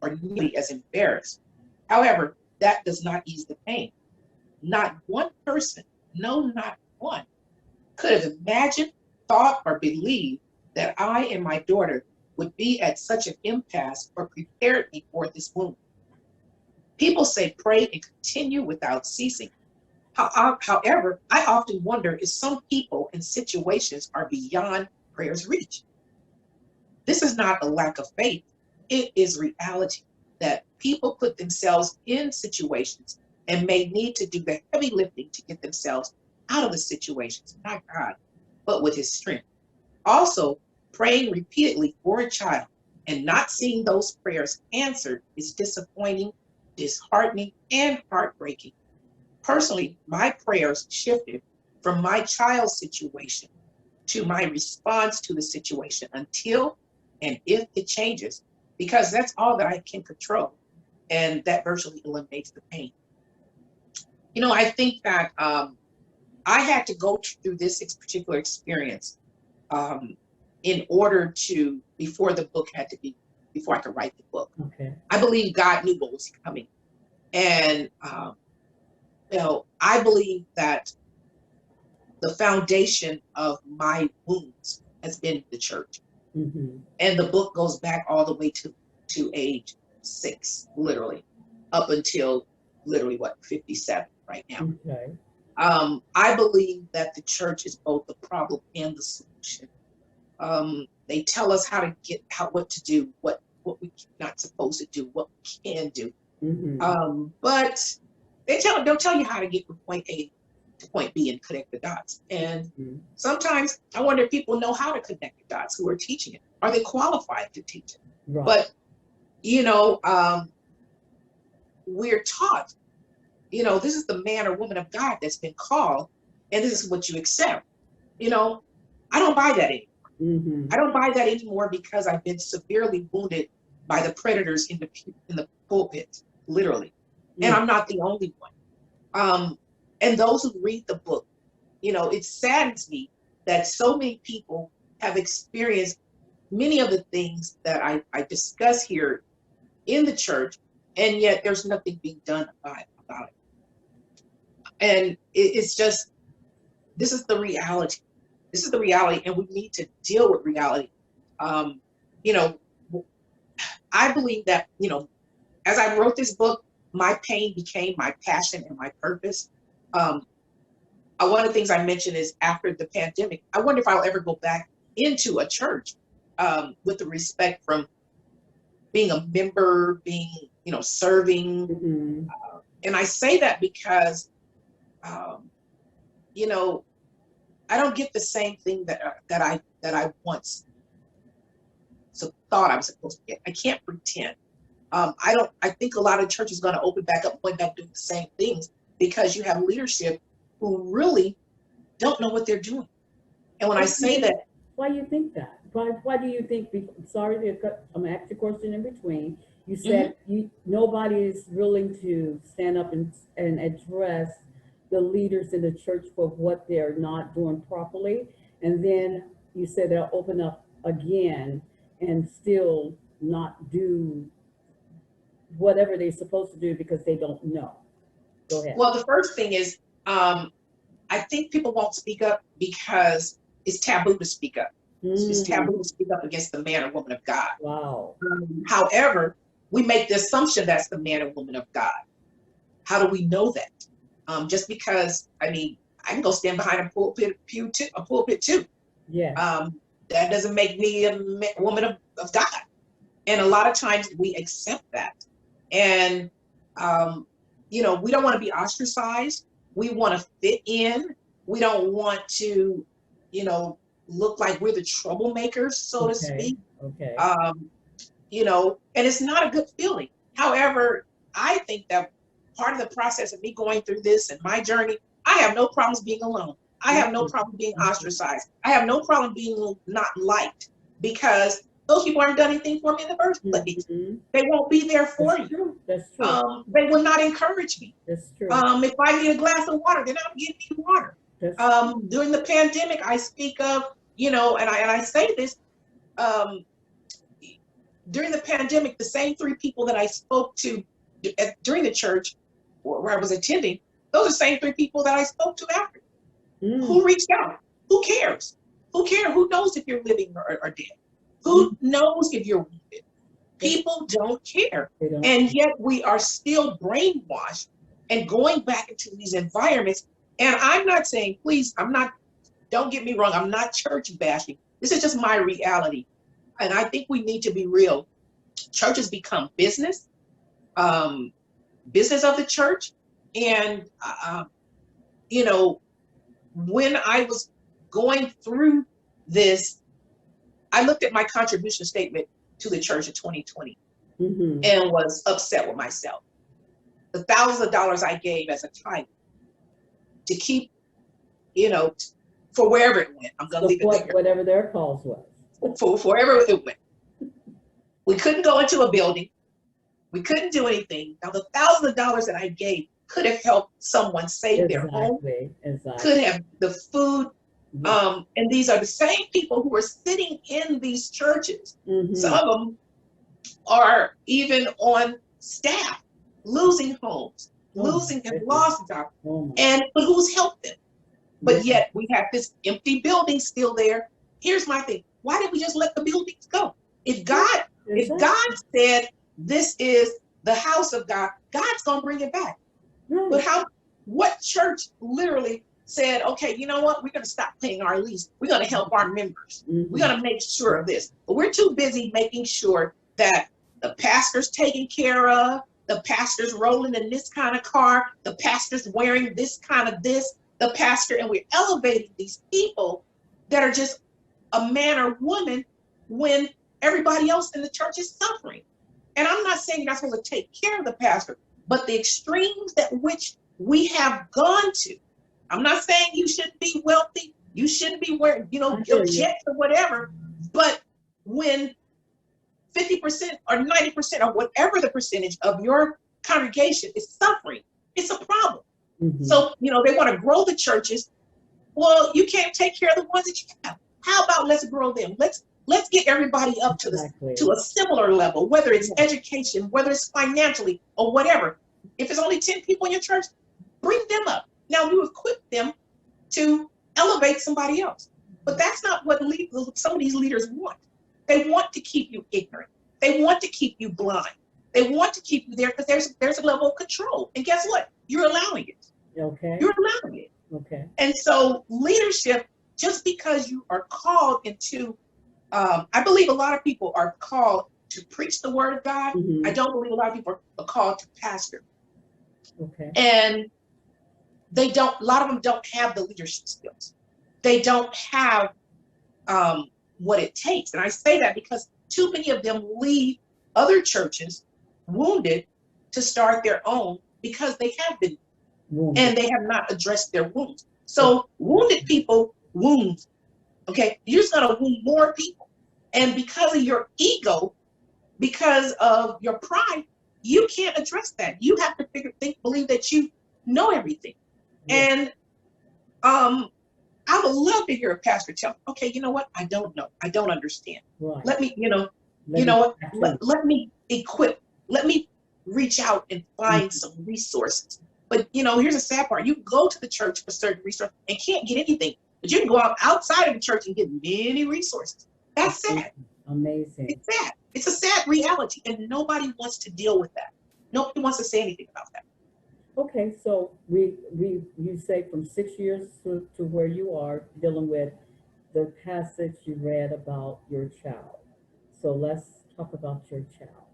or nearly as embarrassed. However, that does not ease the pain. Not one person, no, not one, could have imagined, thought, or believed that I and my daughter would be at such an impasse or prepared me for this wound. People say pray and continue without ceasing. However, I often wonder if some people and situations are beyond prayer's reach. This is not a lack of faith, it is reality that people put themselves in situations and may need to do the heavy lifting to get themselves out of the situations, not God, but with his strength. Also, praying repeatedly for a child and not seeing those prayers answered is disappointing, disheartening, and heartbreaking. Personally, my prayers shifted from my child's situation to my response to the situation until and if it changes, because that's all that I can control. And that virtually eliminates the pain. I think that I had to go through this particular experience um, in order to, before I could write the book. Okay. I believe God knew what was coming. And, I believe that the foundation of my wounds has been the church. Mm-hmm. And the book goes back all the way to age 6, literally, up until literally 57 right now. Okay. I believe that the church is both the problem and the solution. They tell us what to do, what we're not supposed to do, what we can do. But they'll tell you how to get from point A to point B and connect the dots. And sometimes I wonder if people know how to connect the dots who are teaching it. Are they qualified to teach it? Right. But, we're taught, this is the man or woman of God that's been called, and this is what you accept. I don't buy that anymore. I don't buy that anymore because I've been severely wounded by the predators in the pulpit, literally. And I'm not the only one. And those who read the book, it saddens me that so many people have experienced many of the things that I discuss here in the church, and yet there's nothing being done about it. And it's just, this is the reality. This is the reality, and we need to deal with reality. You know, I believe that, as I wrote this book, my pain became my passion and my purpose. One of the things I mentioned is after the pandemic, I wonder if I'll ever go back into a church with the respect from being a member, being, serving. And I say that because, I don't get the same thing that I once thought I was supposed to get. I can't pretend. I think a lot of churches are going to open back up, going back doing the same things because you have leadership who really don't know what they're doing. And when I say that, Why do you think that? Why do you think, sorry to cut, I'm gonna ask you a question in between. You mhm, said nobody is willing to stand up and address the leaders in the church for what they're not doing properly. And then you said they'll open up again and still not do whatever they're supposed to do because they don't know. Go ahead. well, the first thing is, I think people won't speak up because it's taboo to speak up. It's Mm, taboo to speak up against the man or woman of God. wow. However, we make the assumption that's the man or woman of God. How do we know that? Just because, I mean, I can go stand behind a pulpit too. Yes. That doesn't make me a woman of God. And a lot of times we accept that. And, we don't want to be ostracized. We want to fit in. We don't want to, you know, look like we're the troublemakers, so to Okay. speak. Okay. Um, and it's not a good feeling. However, I think that part of the process of me going through this and my journey, I have no problems being alone. I have no Mhm. problem being Mhm. ostracized. I have no problem being not liked because those people aren't done anything for me in the first place. Mhm. They won't be there for That's you. true. That's true. They will not encourage me. That's true. If I need a glass of water, they're not getting me water. That's true. During the pandemic, I speak of, and I say this, um, during the pandemic, the same three people that I spoke to during the church where I was attending, those are the same three people that I spoke to after. Mm. Who reached out? Who cares? Who cares? Who knows if you're living or dead? Mm. Who knows if you're wounded? That's, People don't care. they don't. And yet we are still brainwashed and going back into these environments. And I'm not saying, please, don't get me wrong, I'm not church bashing. This is just my reality. And I think we need to be real. Churches become um, business of the church. And, you know, when I was going through this, I looked at my contribution statement to the church in 2020 Mm-hmm. and was upset with myself. The thousands of dollars I gave as a tithe to keep, you know, for wherever it went. I'm going to leave it Support there. whatever their cause was. For wherever it went. We couldn't go into a building. We couldn't do anything. Now, the thousands of dollars that I gave could have helped someone save their home, Exactly. Exactly. could have the food. Yeah. And these are the same people who are sitting in these churches. Some Mm-hmm. of them are even on staff, losing homes, Oh my losing and goodness. lost jobs. Oh my. But who's helped them? Yeah. But yet we have this empty building still there. Here's my thing. Why did we just let the buildings go? If God, if Exactly. God said this is the house of God, God's gonna bring it back. Right. But what church literally said, okay, you know what? We're gonna stop paying our lease. We're gonna help our members. We're Mm-hmm. gonna make sure of this. But we're too busy making sure that the pastor's taken care of, the pastor's rolling in this kind of car, the pastor's wearing this kind of this, the pastor, and we're elevating these people that are just a man or woman when everybody else in the church is suffering. And I'm not saying you're not supposed to take care of the pastor, but the extremes that which we have gone to. I'm not saying you shouldn't be wealthy, you shouldn't be wearing, I your hear you. jets or whatever, but when 50% or 90% or whatever the percentage of your congregation is suffering, it's a problem. Mm-hmm. So, they want to grow the churches. Well, you can't take care of the ones that you have. How about let's grow them? Let's get everybody up Exactly. to a similar level, whether it's Yeah. education, whether it's financially or whatever. If it's only 10 people in your church, bring them up. Now you equip them to elevate somebody else. But that's not what some of these leaders want. They want to keep you ignorant. They want to keep you blind. They want to keep you there because there's a level of control. And guess what? You're allowing it. Okay. You're allowing it. Okay. And so leadership, just because you are called into, I believe a lot of people are called to preach the word of God. I Mm-hmm. don't believe a lot of people are called to pastor. Okay. And a lot of them don't have the leadership skills. They don't have what it takes. And I say that because too many of them leave other churches wounded to start their own because they have been. Wounded. and they have not addressed their wounds. So wounded people wound. Okay, you're just gonna wound more people, and because of your ego, because of your pride, you can't address that. You have to believe that you know everything. Yeah. And I would love to hear a pastor tell me, okay, you know what? I don't know. I don't understand. Right. Let me, Let me what? back to Let me equip. Let me reach out and find some resources. But here's the sad part. You go to the church for certain resources and can't get anything. But you can go outside of the church and get many resources. That's sad. Amazing. It's sad. It's a sad reality, and nobody wants to deal with that. Nobody wants to say anything about that. Okay, so you say from 6 years to where you are dealing with the passage you read about your child. So let's talk about your child.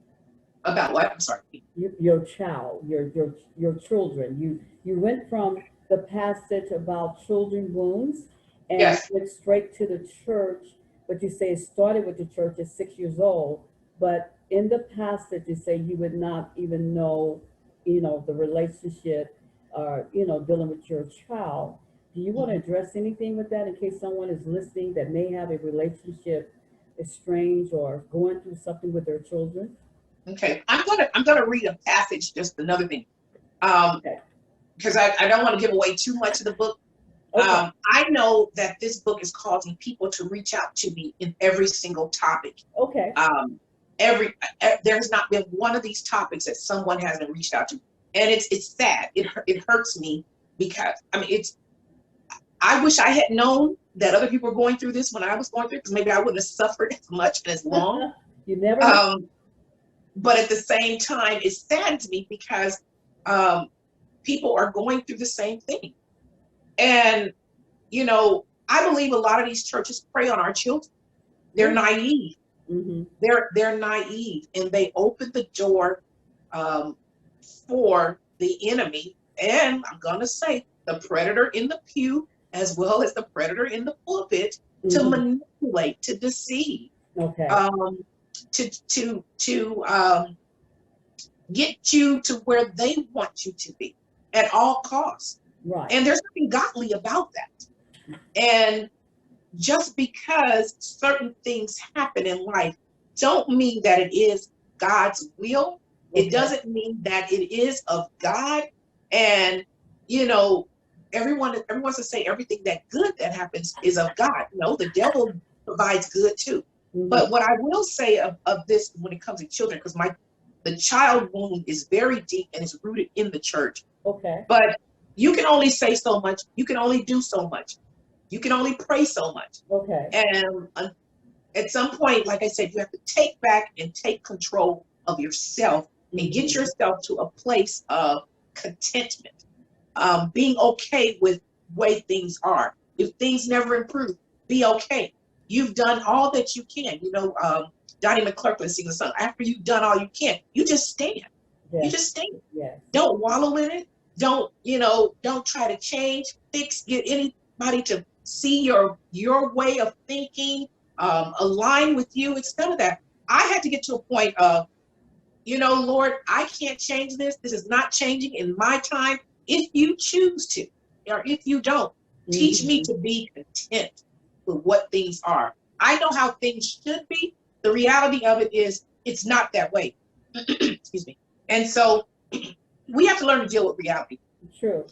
About what? I'm sorry. Your child, your children. You went from the passage about children wounds and Yes. went straight to the church, but you say it started with the church at 6 years old. But in the passage, you say you would not even know, the relationship, dealing with your child. Do you want to address anything with that in case someone is listening that may have a relationship estranged or going through something with their children? Okay. I'm gonna read a passage. Just another thing. Okay. Because I don't want to give away too much of the book. Okay. I know that this book is causing people to reach out to me in every single topic. Okay. There's not been one of these topics that someone hasn't reached out to, and it's sad. It hurts me because I wish I had known that other people were going through this when I was going through it, because maybe I wouldn't have suffered as much and as long. You never know. But at the same time, it saddens me because people are going through the same thing. And, I believe a lot of these churches prey on our children. They're naive. Mm-hmm. They're naive, and they open the door for the enemy. And I'm going to say the predator in the pew, as well as the predator in the pulpit, to manipulate, to deceive. Okay. To get you to where they want you to be at all costs. Right. And there's nothing godly about that. And just because certain things happen in life don't mean that it is God's will. Okay. It doesn't mean that it is of God. And everyone wants to say everything that good that happens is of God. No, the devil provides good too. But what I will say of this when it comes to children, because the child wound is very deep and is rooted in the church. Okay. But you can only say so much. You can only do so much. You can only pray so much. Okay. And at some point, like I said, you have to take back and take control of yourself and get yourself to a place of contentment, being okay with the way things are. If things never improve, be okay. You've done all that you can. Donnie McClurkin sings a song. After you've done all you can, you just stand. Yes. You just stand. Yes. Don't wallow in it. Don't try to change, get anybody to see your way of thinking, align with you. It's none of that. I had to get to a point of, Lord, I can't change this. This is not changing in my time. If you choose to, or if you don't, teach me to be content with what things are. I know how things should be. The reality of it is it's not that way. Excuse me. And so we have to learn to deal with reality. True.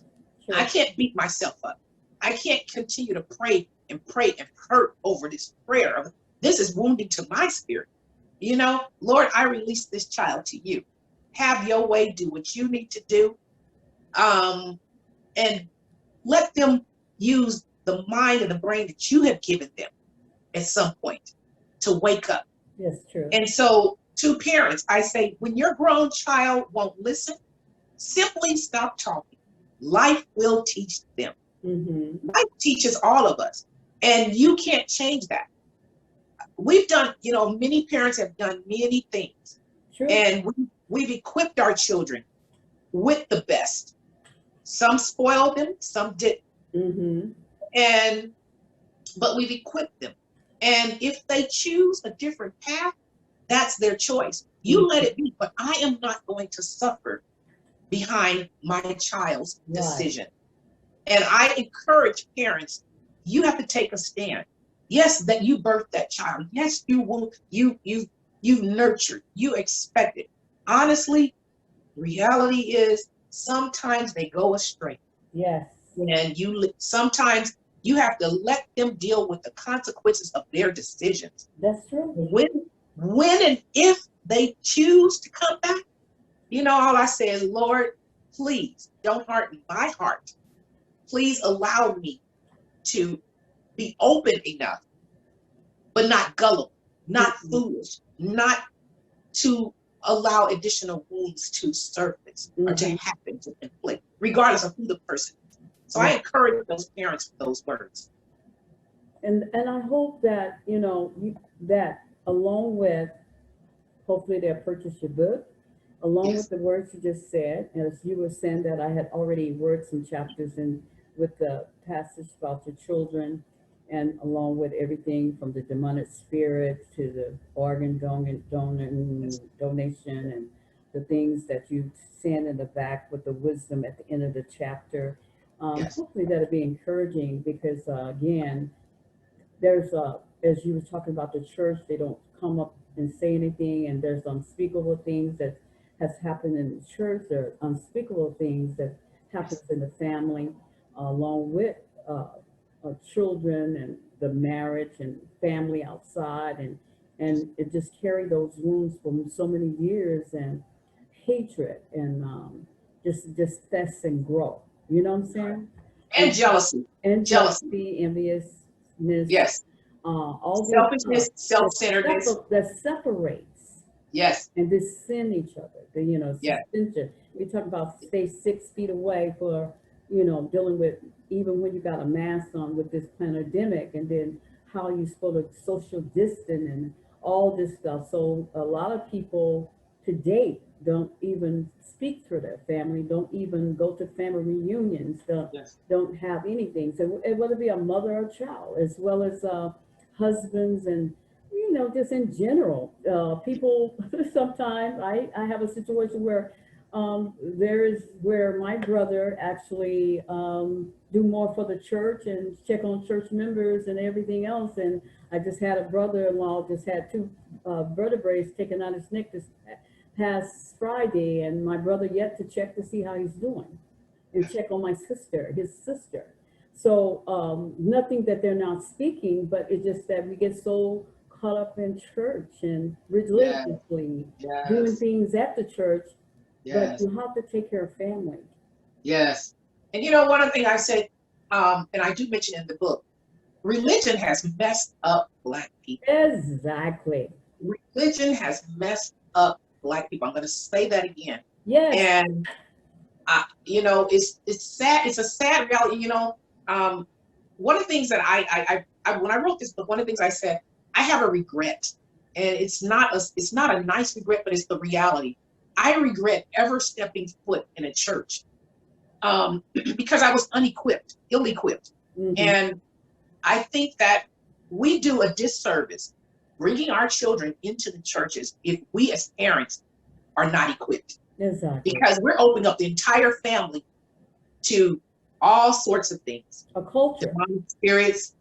I can't beat myself up. I can't continue to pray and hurt over this prayer of this is wounding to my spirit. Lord, I release this child to you. Have your way, do what you need to do. And let them use the mind and the brain that you have given them at some point to wake up. Yes, true. And so to parents, I say, when your grown child won't listen, simply stop talking. Life will teach them. Life teaches all of us, and you can't change that. We've done, many parents have done many things. True. And we've equipped our children with the best. Some spoiled them, some didn't. But we've equipped them. And if they choose a different path, that's their choice. You let it be, but I am not going to suffer behind my child's Right. decision. And I encourage parents, you have to take a stand. Yes, that you birthed that child. Yes, you nurtured, you expected. Honestly, reality is sometimes they go astray. Yes. And sometimes you have to let them deal with the consequences of their decisions. That's true. When and if they choose to come back, all I say is, Lord, please don't harden my heart. Please allow me to be open enough, but not gullible, not foolish, not to allow additional wounds to surface or to happen, to inflict, regardless of who the person is. So I encourage those parents with those words. And I hope that, that along with, hopefully they'll purchase your book, along with the words you just said, as you were saying that I had already worked some chapters in with the passage about your children, and along with everything from the demonic spirit to the organ donation and the things that you send in the back with the wisdom at the end of the chapter. Hopefully that'll be encouraging because, again, there's as you were talking about the church, they don't come up and say anything, and there's unspeakable things that has happened in the church. There are unspeakable things that happens in the family, along with children and the marriage and family outside, and it just carry those wounds from so many years, and hatred, and just fest and grow. You know what I'm saying? And jealousy. And jealousy, enviousness. Yes. All selfishness, self-centeredness. That separates. Yes. And dissension each other. Dissension. We talk about stay 6 feet away for, dealing with, even when you got a mask on with this pandemic, and then how you supposed to social distance and all this stuff. So a lot of people to date don't even speak to their family, don't even go to family reunions, don't have anything. So whether it be a mother or child, as well as husbands, and just in general, people. Sometimes I have a situation where there is where my brother actually do more for the church and check on church members and everything else. And I just had a brother-in-law just had 2 vertebrae taken out of his neck this past Friday, and my brother yet to check to see how he's doing and check on his sister. So nothing that they're not speaking, but it's just that we get so caught up in church and religiously doing things at the church, but you have to take care of family. Yes. And one of the things I said, and I do mention in the book, religion has messed up Black people. Exactly. Religion has messed up Black people. I'm going to say that again. Yes. And it's sad. It's a sad reality. One of the things that I when I wrote this book, one of the things I said, I have a regret, and it's not a nice regret, but it's the reality. I regret ever stepping foot in a church because I was ill-equipped. And I think that we do a disservice bringing our children into the churches if we as parents are not equipped. Exactly. Because we're opening up the entire family to all sorts of things. A culture. Demonic spirits,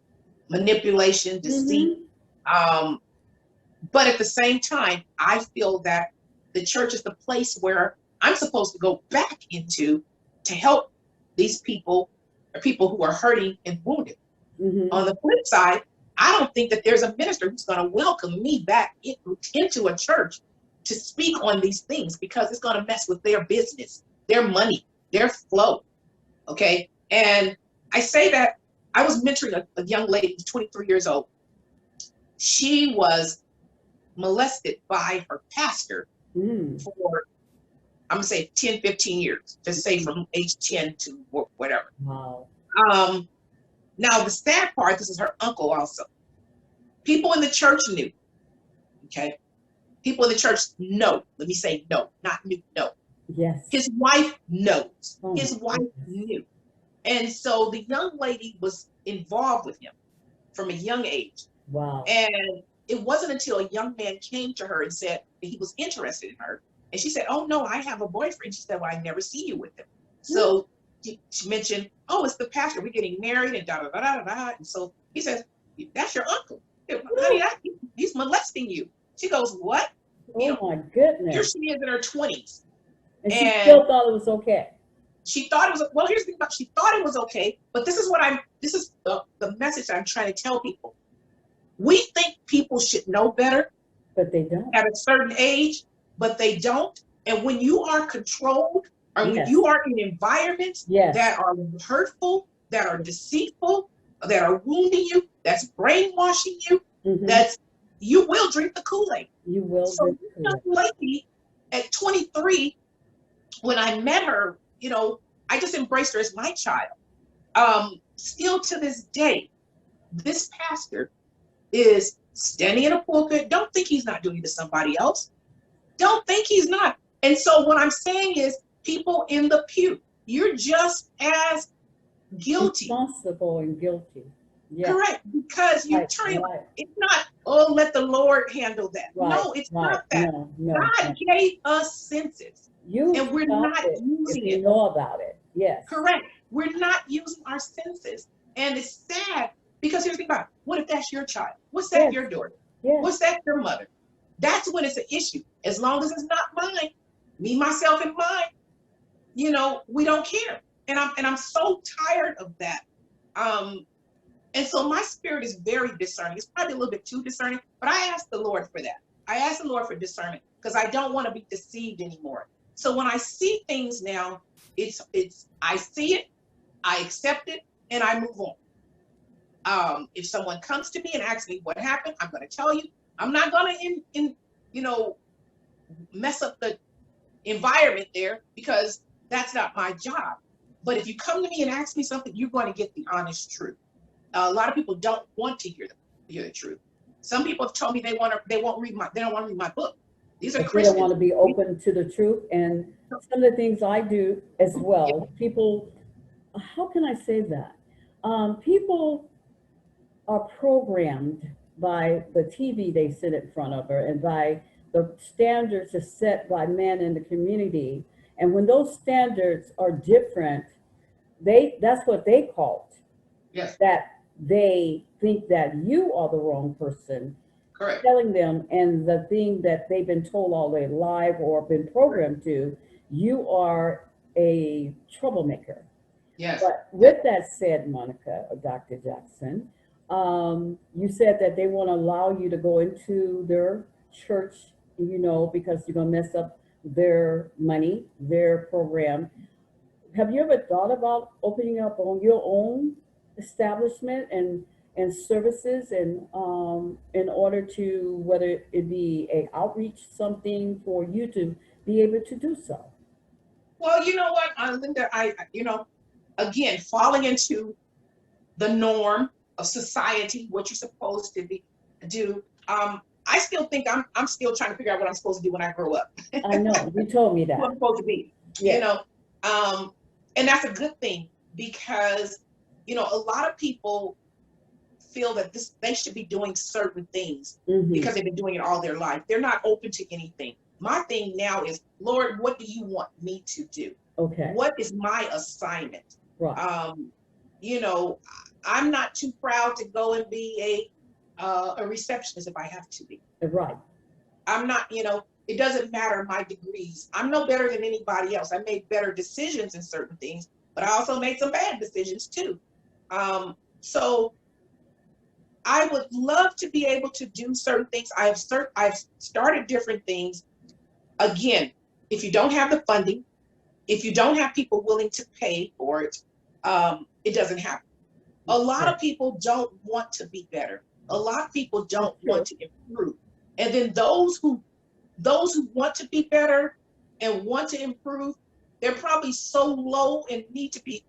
manipulation, deceit. But at the same time, I feel that the church is the place where I'm supposed to go back into to help these people, or people who are hurting and wounded. On the flip side, I don't think that there's a minister who's going to welcome me back into a church to speak on these things, because it's going to mess with their business, their money, their flow. Okay. And I say that I was mentoring a young lady who's 23 years old. She was molested by her pastor for, I'm going to say 10, 15 years, just say from age 10 to whatever. Wow. Now, the sad part, this is her uncle also. People in the church knew. Okay. People in the church know. Let me say no, not knew, no. Yes. His wife knows. His wife knew. And so the young lady was involved with him from a young age. Wow. And it wasn't until a young man came to her and said that he was interested in her And she said, oh no, I have a boyfriend. She said, well, I never see you with him. So she mentioned, oh, it's the pastor. We're getting married and da da da da da. And so he says, that's your uncle. Honey, he's molesting you. She goes, what? Oh my Here goodness. she is in her 20s. And she still thought it was okay. She thought it was, well, here's the thing about, she thought it was okay, but this is the message I'm trying to tell people. We think people should know better. But they don't. At a certain age, but they don't. And when you are controlled, or when you are in environments that are hurtful, that are deceitful, that are wounding you, that's brainwashing you, you will drink the Kool-Aid. You will. So this young lady at 23, when I met her, I just embraced her as my child. Still to this day, this pastor is standing in a pulpit. Don't think he's not doing it to somebody else. Don't think he's not. And so what I'm saying is, people in the pew, you're just as guilty. Responsible and guilty. Yeah. Correct. Because you're trying, it's not, oh, let the Lord handle that. No, it's not that. God gave us senses. And we're not using it. You know about it. Yes. Correct. We're not using our senses. And it's sad, because here's the thing about it. What if that's your child? What's that your daughter? What's that your mother? That's when it's an issue. As long as it's not mine, me, myself, and mine, we don't care. And I'm so tired of that. And so my spirit is very discerning. It's probably a little bit too discerning, but I ask the Lord for that. I ask the Lord for discernment, because I don't want to be deceived anymore. So when I see things now, I see it, I accept it, and I move on. If someone comes to me and asks me what happened, I'm going to tell you. I'm not going to, mess up the environment there, because that's not my job. But if you come to me and ask me something, you're going to get the honest truth. A lot of people don't want to hear the truth. Some people have told me they don't want to read my book. These are Christians. They don't want to be open to the truth. And some of the things I do as well, people, how can I say that? People are programmed by the TV they sit in front of her, and by the standards are set by men in the community. And when those standards are different, that's what they call it. Yes. That they think that you are the wrong person. Correct. Telling them, and the thing that they've been told all their life or been programmed to, you are a troublemaker. Yes. But with that said, Monica, or Dr. Jackson, you said that they won't allow you to go into their church, because you're going to mess up their money, their program. Have you ever thought about opening up on your own establishment and services, and in order to, whether it be a outreach, something for you to be able to do so? Well, you know what, Linda, again, falling into the norm of society, what you're supposed to do. I still think I'm still trying to figure out what I'm supposed to do when I grow up. I know, you told me that. Who I'm supposed to be, and that's a good thing, because a lot of people feel that they should be doing certain things because they've been doing it all their life. They're not open to anything. My thing now is, Lord, what do you want me to do? Okay. What is my assignment? Right. I'm not too proud to go and be a receptionist if I have to be. Right. I'm not, it doesn't matter my degrees. I'm no better than anybody else. I made better decisions in certain things, but I also made some bad decisions too. So I would love to be able to do certain things. I've started different things. Again, if you don't have the funding, if you don't have people willing to pay for it, it doesn't happen. A lot of people don't want to be better. A lot of people don't want to improve. And then those who want to be better and want to improve, they're probably so low and need to be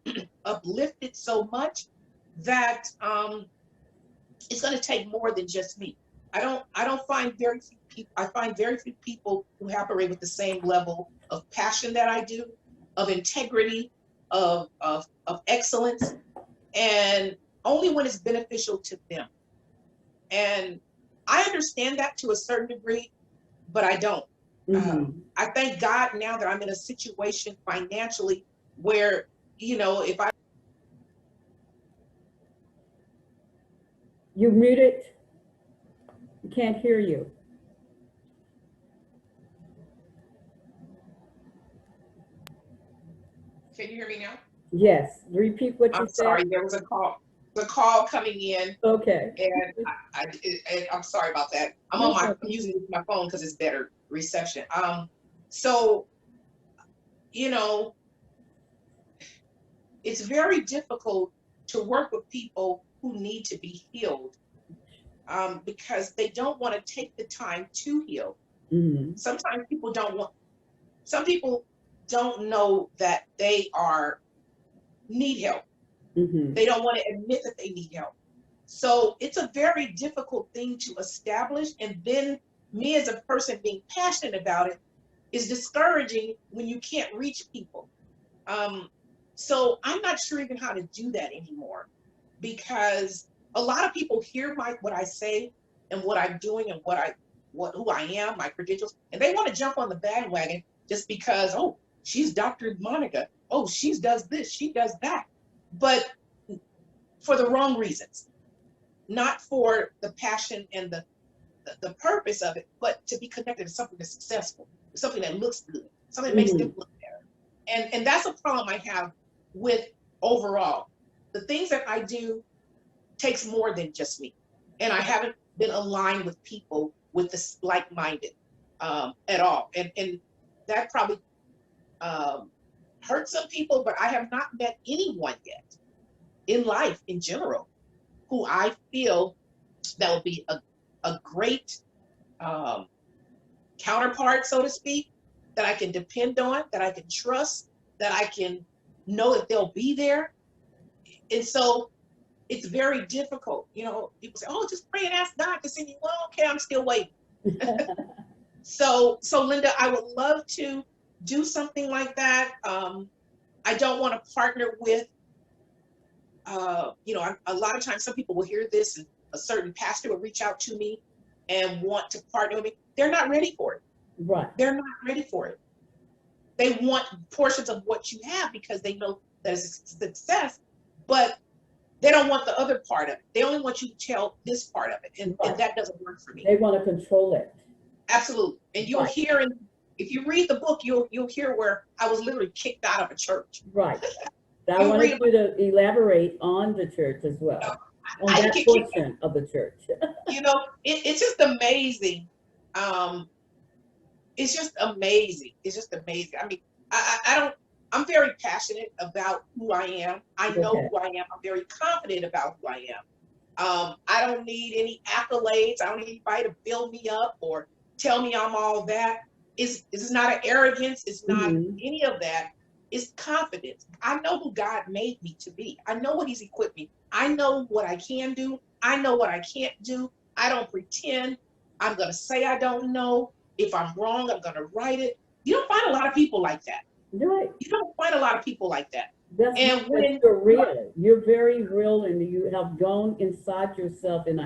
uplifted so much that it's going to take more than just me. I don't find very few people. I find very few people who operate with the same level of passion that I do, of integrity, of excellence, and only when it's beneficial to them. And I understand that to a certain degree, but I don't. I thank God now that I'm in a situation financially where, if I You muted. We can't hear you. can you hear me now? Yes. Repeat what you I'm said. sorry, there was a call coming in, Okay. and I'm sorry about that. No I'm problem. using my phone because it's better reception. So you know, it's very difficult to work with people who need to be healed, because they don't want to take the time to heal. Mm-hmm. Sometimes some people don't know that they need help. Mm-hmm. They don't want to admit that they need help. So it's a very difficult thing to establish. And then me as a person being passionate about it is discouraging when you can't reach people. Um, so I'm not sure even how to do that anymore, because a lot of people hear what I say and what I'm doing and who I am, my credentials, and they want to jump on the bandwagon just because, oh, she's Dr. Monica. Oh, she does this, she does that. But for the wrong reasons, not for the passion and the purpose of it, but to be connected to something that's successful, something that looks good, something that makes them Mm-hmm. look better. And that's a problem I have with overall. The things that I do takes more than just me. And I haven't been aligned with people with this like-minded, at all. And that probably um, hurt some people, but I have not met anyone yet in life in general who I feel that would be a great um, counterpart, so to speak, that I can depend on, that I can trust, that I can know that they'll be there. And so it's very difficult. People say, oh, just pray and ask God to send you. Well, okay, I'm still waiting. So Linda, I would love to do something like that. I don't want to partner with, a lot of times some people will hear this and a certain pastor will reach out to me and want to partner with me. They're not ready for it. Right. They're not ready for it. They want portions of what you have because they know that it's a success, but they don't want the other part of it. They only want you to tell this part of it, and Right. that doesn't work for me. They want to control it. Absolutely. And you'll Right. hear, if you read the book, you'll hear where I was literally kicked out of a church. Right. I You'll wanted read you to elaborate on the church as well, on I that get kicked. portion of the church. It's just amazing. Um, it's just amazing. It's just amazing. I mean, I don't. I'm very passionate about who I am. I know Okay. who I am. I'm very confident about who I am. I don't need any accolades. I don't need anybody to build me up or tell me I'm all that. It's not an arrogance. It's not Mm-hmm. any of that. It's confidence. I know who God made me to be. I know what He's equipped me. I know what I can do. I know what I can't do. I don't pretend. I'm going to say I don't know. If I'm wrong, I'm going to write it. You don't find a lot of people like that. Right. You don't find a lot of people like that. That's And when you're real. You're very real, and you have gone inside yourself and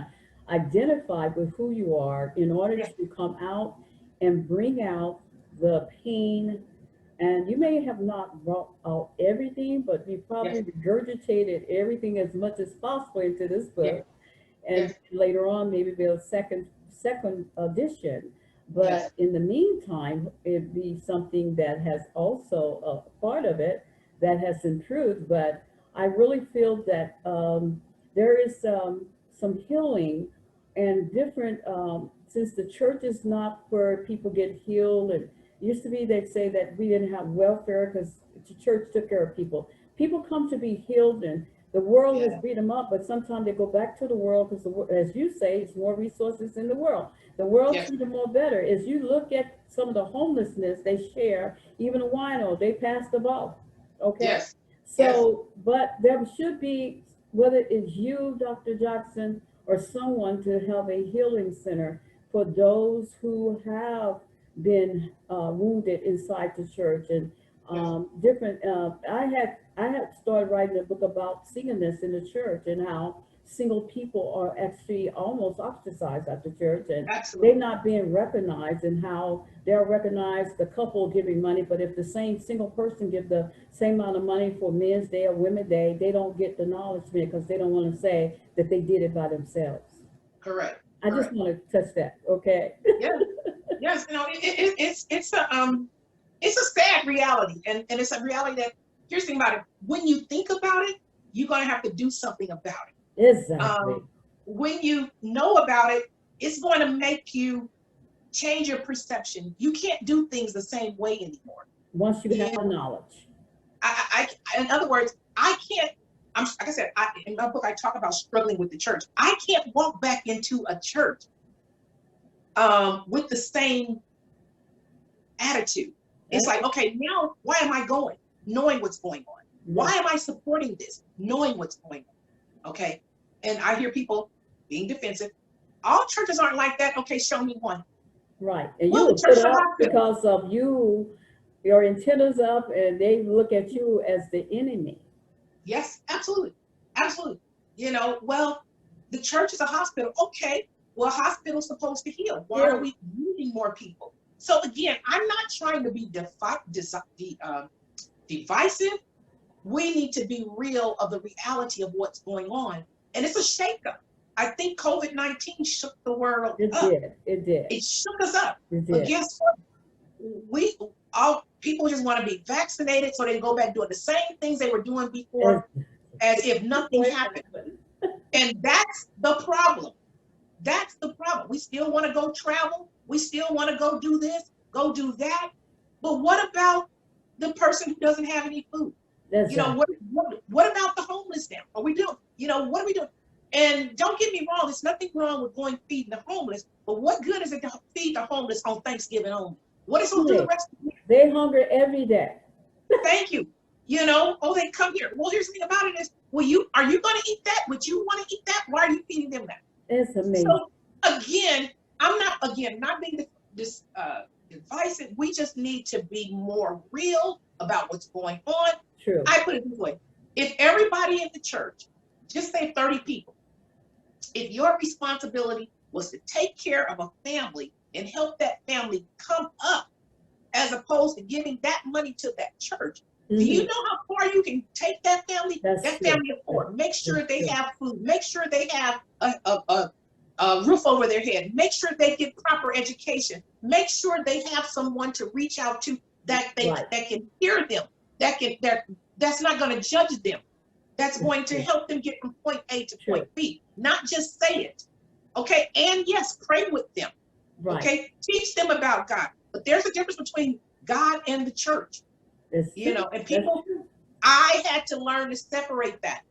identified with who you are in order yeah, to come out and bring out the pain. And you may have not brought out everything, but you yes, probably regurgitated everything as much as possible into this yes, book. And yes, later on, maybe be a second edition. yes, But in the meantime, it'd be something that has also a part of it that has improved. But I really feel that there is some healing and different, since the church is not where people get healed. And it used to be they'd say that we didn't have welfare because the church took care of people. People come to be healed, and the world has yeah, beat them up, but sometimes they go back to the world because, as you say, it's more resources in the world. The world yes, treats them more better. As you look at some of the homelessness they share, even a wino, they pass the ball. Okay? yes, yes, So, but there should be, whether it's you, Dr. Jackson, or someone, to have a healing center for those who have been wounded inside the church and yes, different. I had started writing a book about singleness in the church and how single people are actually almost ostracized at the church, and they're Absolutely. not being recognized, and how they're recognized the couple giving money, but if the same single person give the same amount of money for Men's Day or Women's Day, they don't get the acknowledgement because they don't want to say that they did it by themselves. Correct. I just Correct. want to touch that, okay? Yeah. Yes. It's a sad reality, and it's a reality that, here's the thing about it. When you think about it, you're going to have to do something about it. Exactly. When you know about it, it's going to make you change your perception. You can't do things the same way anymore. Once you have You, the knowledge. in other words, I can't. Like I said, in my book, I talk about struggling with the church. I can't walk back into a church with the same attitude. It's like, okay, now why am I going? Knowing what's going on. Why am I supporting this? Knowing what's going on. Okay. And I hear people being defensive. All churches aren't like that. Okay, show me one. Right. And Well, you the were church put is a up hospital. because of your antennas up, and they look at you as the enemy. Yes, absolutely. Absolutely. Well, the church is a hospital. Okay. Well, a hospital's supposed to heal. Why Yeah. are we needing more people? So again, I'm not trying to be divisive. We need to be real of the reality of what's going on. And it's a shakeup. I think COVID-19 shook the world It up. did. It did. It shook us up. It But did. guess what? All people just want to be vaccinated so they can go back doing the same things they were doing before as if nothing What happened. happened? And that's the problem. That's the problem. We still want to go travel. We still want to go do this, go do that. But what about the person who doesn't have any food? Exactly. What about the homeless now? Are we doing, what are we doing? And don't get me wrong, there's nothing wrong with going feeding the homeless, but what good is it to feed the homeless on Thanksgiving only? What is it going to do the rest of the year? They hunger every day. Thank you. Oh, they come here. Well, here's the thing about it is, are you going to eat that? Would you want to eat that? Why are you feeding them that? It's amazing. So again, not being divisive. We just need to be more real about what's going on. True. I put it this way: if everybody in the church, just say 30 people, if your responsibility was to take care of a family and help that family come up, as opposed to giving that money to that church, do you know how far you can take that family? That family of four. Make sure they have food. Make sure they have a roof over their head. Make sure they get proper education. Make sure they have someone to reach out to that can hear them. That's not going to judge them. That's going to help them get from point A to point B. Not just say it. Okay. And yes, pray with them. Right. Okay. Teach them about God. But there's a difference between God and the church. And people, I had to learn to separate that.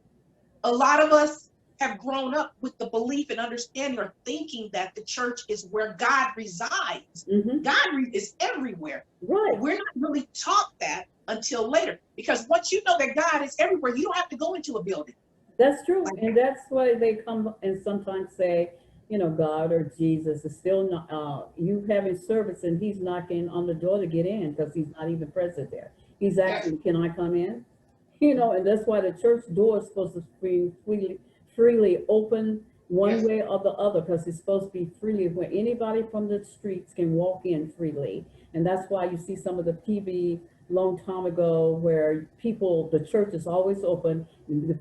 A lot of us have grown up with the belief and understanding or thinking that the church is where God resides. God is everywhere. Right. We're not really taught that until later, because once you know that God is everywhere, you don't have to go into a building. That's true. And that's why they come and sometimes say, God or Jesus is still not, you having service and he's knocking on the door to get in because he's not even present there. He's asking, can I come in? And that's why the church door is supposed to be freely open one way or the other, because it's supposed to be freely where anybody from the streets can walk in freely. And that's why you see some of the TV long time ago where the church is always open. The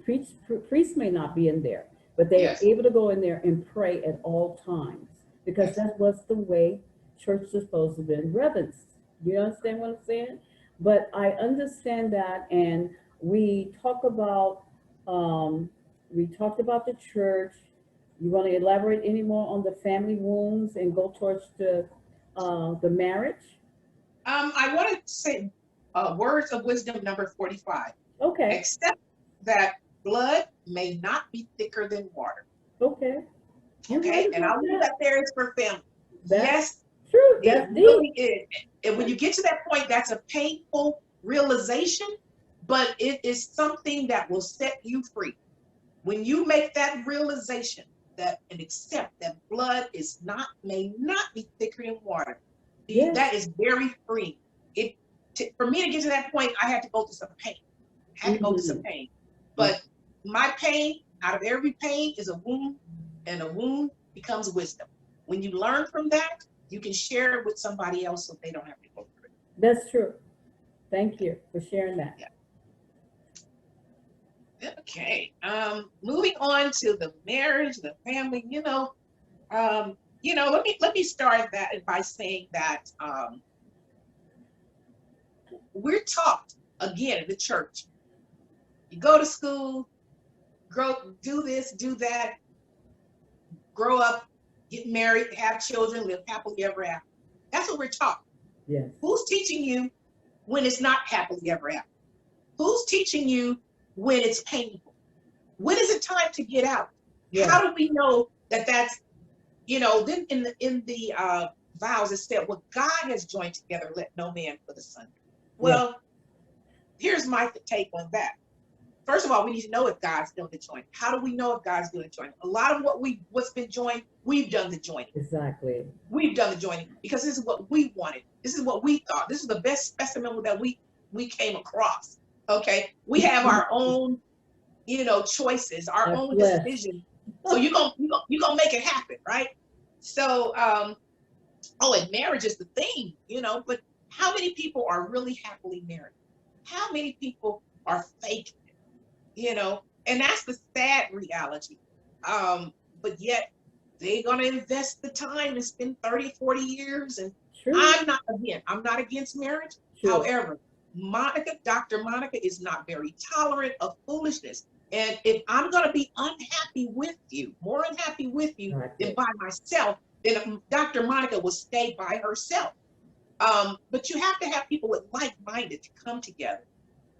priest may not be in there, but they are able to go in there and pray at all times, because that was the way church is supposed to be reverenced. You understand what I'm saying? But I understand that, and we talked about the church. You want to elaborate any more on the family wounds and go towards the marriage? I want to say words of wisdom number 45. Okay. Accept that blood may not be thicker than water. Okay. Okay, and I'll leave that there is for family. Yes. True. It really is. And when you get to that point, that's a painful realization, but it is something that will set you free. When you make that realization and accept that blood may not be thicker than water, that is very free. For me to get to that point, I had to go through some pain. But my pain Out of every pain is a wound, and a wound becomes wisdom. When you learn from that, you can share it with somebody else so they don't have to go through That's true. Thank you for sharing that. it. Yeah. Okay. Moving on to the marriage, the family. Let me start that by saying that we're taught again in the church. You go to school, do this, do that, grow up, get married, have children, live happily ever after. That's what we're taught. Yes. Who's teaching you when it's not happily ever after? Who's teaching you when it's painful? When is it time to get out? Yes. How do we know that that's, then in the vows it said, what God has joined together, let no man put asunder. Well, here's my take on that. First of all, we need to know if God's doing the joining. How do we know if God's doing the joining? A lot of what's been joined, we've done the joining. Exactly. We've done the joining because this is what we wanted. This is what we thought. This is the best specimen that we came across. Okay, we have our own, choices, our own decisions. So you're gonna make it happen, right? So, and marriage is the thing, but how many people are really happily married? How many people are faking it? And that's the sad reality. But yet they're gonna invest the time and spend 30, 40 years. And I'm not against marriage. However, Dr. Monica is not very tolerant of foolishness. And if I'm going to be unhappy with you, more unhappy with you than by myself, then Dr. Monica will stay by herself. But you have to have people with like-minded to come together.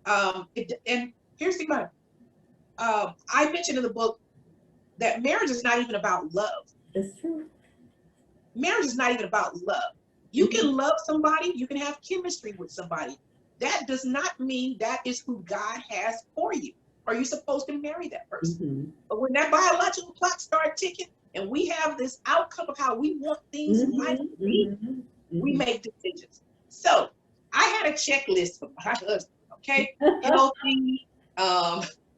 And here's the thing. I mentioned in the book that marriage is not even about love. It's true. Marriage is not even about love. You can love somebody, you can have chemistry with somebody. That does not mean that is who God has for you. Are you supposed to marry that person? But when that biological clock starts ticking and we have this outcome of how we want things in life to be, we make decisions. So I had a checklist for my husband, okay? Healthy,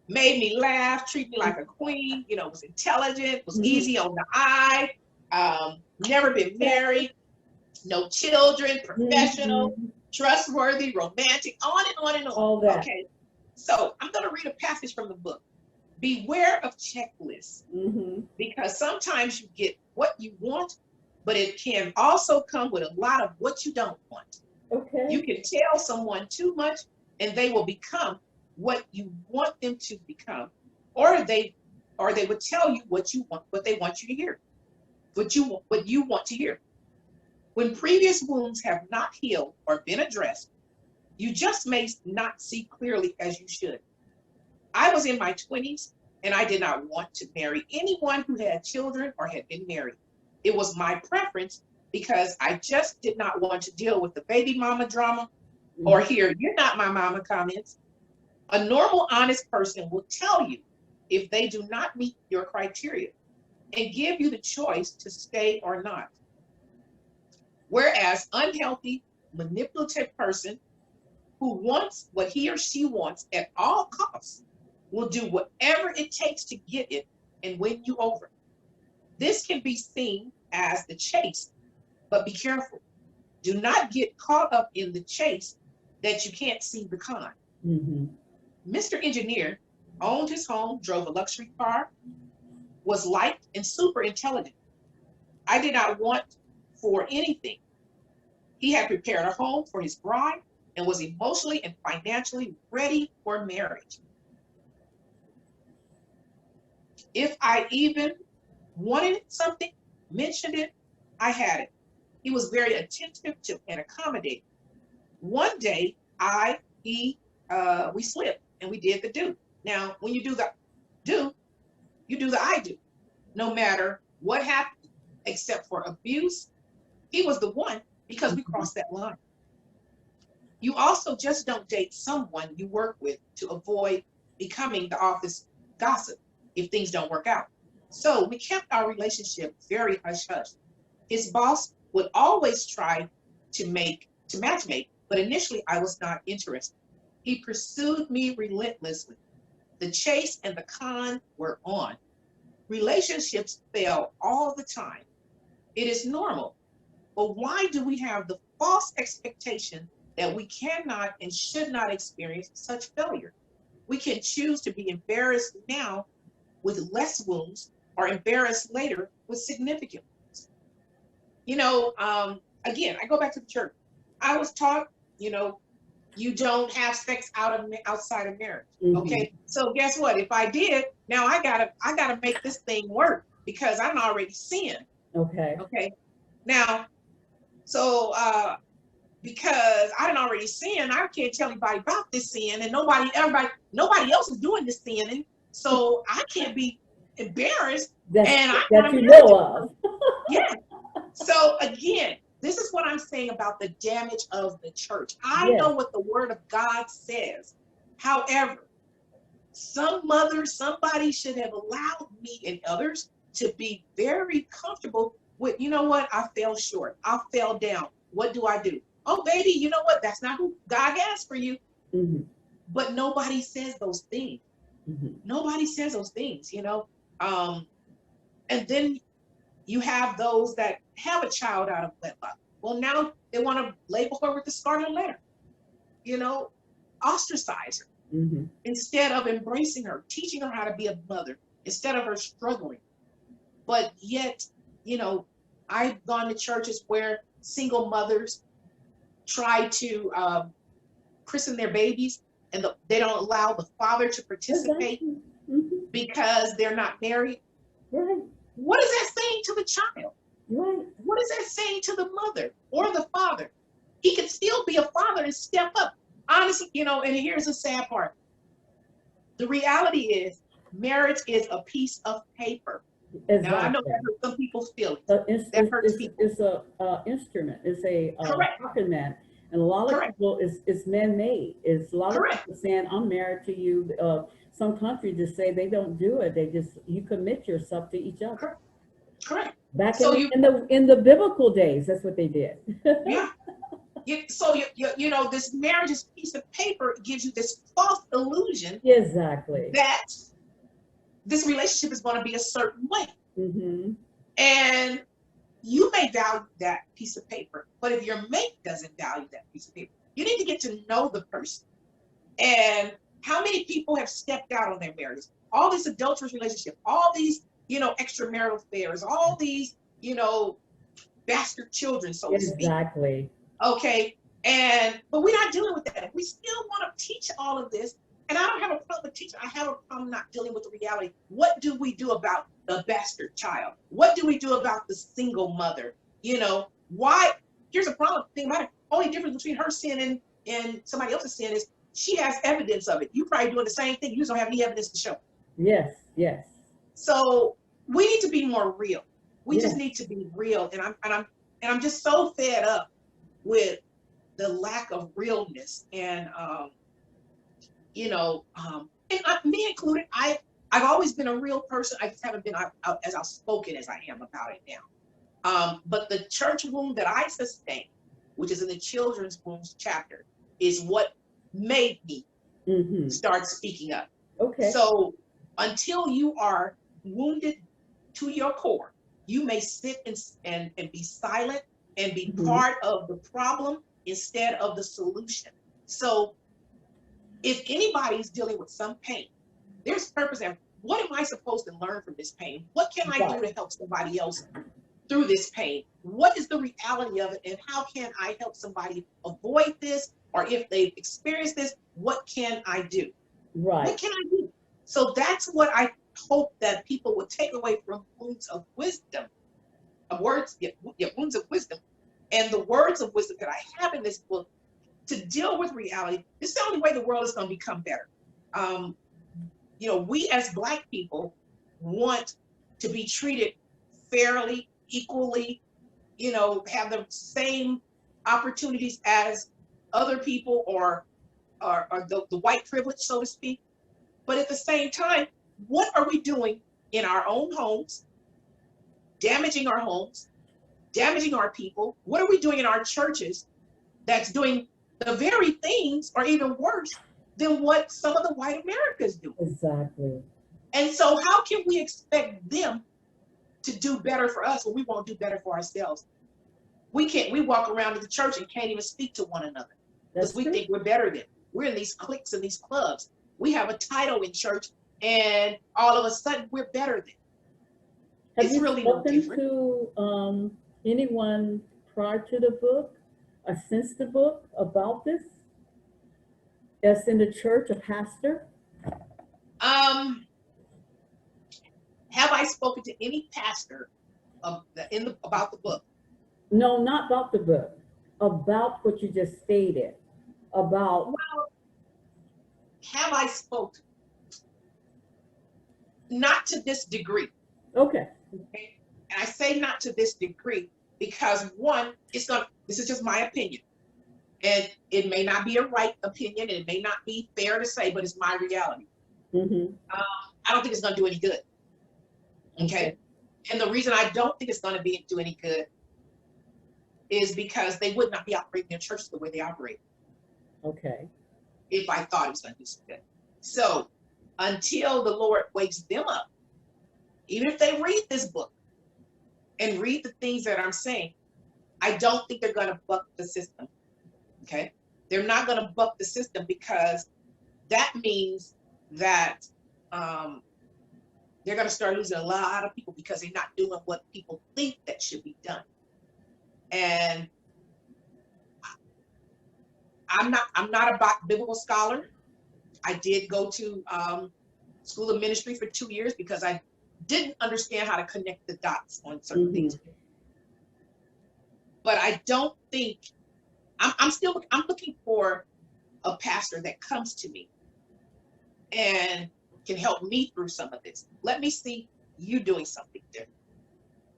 made me laugh, treat me like a queen, was intelligent, was easy on the eye, never been married, no children, professional, trustworthy, romantic, on and on and on. All that. Okay. So I'm going to read a passage from the book. Beware of checklists, because sometimes you get what you want, but it can also come with a lot of what you don't want. Okay. You can tell someone too much and they will become what you want them to become, or they would tell you what they want you to hear, what you want to hear. When previous wounds have not healed or been addressed, you just may not see clearly as you should. I was in my 20s and I did not want to marry anyone who had children or had been married. It was my preference because I just did not want to deal with the baby mama drama or hear "you're not my mama" comments. A normal, honest person will tell you if they do not meet your criteria and give you the choice to stay or not. Whereas unhealthy, manipulative person who wants what he or she wants at all costs will do whatever it takes to get it and win you over. This can be seen as the chase, but be careful. Do not get caught up in the chase that you can't see the con. Mr. Engineer owned his home, drove a luxury car, was liked and super intelligent. I did not want for anything. He had prepared a home for his bride and was emotionally and financially ready for marriage. If I even wanted something, mentioned it, I had it. He was very attentive to and accommodating. One day, we slipped and we did the do. Now, when you do the do, you do the I do. No matter what happened, except for abuse, he was the one because we crossed that line. You also just don't date someone you work with to avoid becoming the office gossip if things don't work out. So we kept our relationship very hush-hush. His boss would always try to matchmake, but initially I was not interested. He pursued me relentlessly. The chase and the con were on. Relationships fail all the time. It is normal. But why do we have the false expectation that we cannot and should not experience such failure? We can choose to be embarrassed now with less wounds or embarrassed later with significant wounds. Again, I go back to the church. I was taught, you don't have sex outside of marriage. Mm-hmm. Okay. So guess what? If I did, now I gotta make this thing work because I'm already sinned. Okay. Okay. Now, so because I didn't already sin, I can't tell anybody about this sin, and nobody else is doing this sin, and so I can't be embarrassed. That you know of. Yeah. So again, this is what I'm saying about the damage of the church. I Yes. know what the word of God says. However, somebody should have allowed me and others to be very comfortable with, you know what, I fell short. I fell down. What do I do? Oh, baby, you know what? That's not who God asked for you. Mm-hmm. But nobody says those things. Mm-hmm. Nobody says those things, And then you have those that have a child out of wedlock. Well, now they want to label her with the scarlet letter, ostracize her Mm-hmm. instead of embracing her, teaching her how to be a mother, instead of her struggling. But yet, I've gone to churches where single mothers try to christen their babies, and they don't allow the father to participate Mm-hmm. because they're not married. Right. What is that saying to the child? Right. What is that saying to the mother or the father? He can still be a father and step up. Honestly, and here's the sad part. The reality is marriage is a piece of paper. Exactly. Now, I know that hurts some people's feelings. That hurts people. It's a instrument. It's a Correct. document. And a lot of Correct. people, it's man-made. It's a lot Correct. of people saying, I'm married to you. Some countries just say they don't do it. You commit yourself to each other. Correct. Back So in the biblical days, that's what they did. Yeah. So this marriage, this piece of paper, gives you this false illusion Exactly. that this relationship is going to be a certain way. Mm-hmm. And you may value that piece of paper, but if your mate doesn't value that piece of paper, you need to get to know the person. And how many people have stepped out on their marriages? All this adulterous relationship, all these, extramarital affairs, all these, bastard children, so to speak. Exactly. Okay. But we're not dealing with that. We still want to teach all of this. And I don't have a problem with teaching. I have a problem not dealing with the reality. What do we do about the bastard child? What do we do about the single mother? Why? Here's a problem. Think about it. Only difference between her sin and somebody else's sin is she has evidence of it. You probably doing the same thing. You just don't have any evidence to show. Yes. Yes. So we need to be more real. We Yes. just need to be real. And I'm just so fed up with the lack of realness, and me included. I've always been a real person. I just haven't been out as outspoken as I am about it now. But the church wound that I sustained, which is in the children's wounds chapter, is what made me Mm-hmm. start speaking up. Okay. So until you are wounded to your core, you may sit and be silent and be Mm-hmm. part of the problem instead of the solution. So if anybody's dealing with some pain, there's purpose. And what am I supposed to learn from this pain? What can I do to help somebody else through this pain? What is the reality of it? And how can I help somebody avoid this? Or if they've experienced this, what can I do? Right. What can I do? So that's what I hope that people would take away from Wounds of Wisdom. Wounds of Wisdom. And the words of wisdom that I have in this book to deal with reality. This is the only way the world is going to become better. We as Black people want to be treated fairly, equally, have the same opportunities as other people or the white privilege, so to speak. But at the same time, what are we doing in our own homes, damaging our homes, damaging our people? What are we doing in our churches that's doing the very things, or even worse, than what some of the white America is doing. Exactly. And so how can we expect them to do better for us when we won't do better for ourselves? We walk around to the church and can't even speak to one another because we think we're better than. We're in these cliques and these clubs. We have a title in church and all of a sudden we're better than. Have you spoken to anyone prior to the book or since the book about this? As in the church, a pastor? Have I spoken to any pastor about the book? No, not about the book. About what you just stated. About. Well, have I spoken? Not to this degree. Okay. Okay. And I say not to this degree because one, this is just my opinion. And it may not be a right opinion, and it may not be fair to say, but it's my reality. Mm-hmm. I don't think it's going to do any good. Okay. And the reason I don't think it's going to do any good is because they would not be operating their church the way they operate. Okay. If I thought it was going to do some good. So until the Lord wakes them up, even if they read this book and read the things that I'm saying, I don't think they're going to buck the system. Okay. They're not going to buck the system because that means that they're going to start losing a lot of people because they're not doing what people think that should be done. And I'm not a biblical scholar. I did go to school of ministry for 2 years because I didn't understand how to connect the dots on certain things. But I don't think I'm looking for a pastor that comes to me and can help me through some of this. Let me see you doing something different.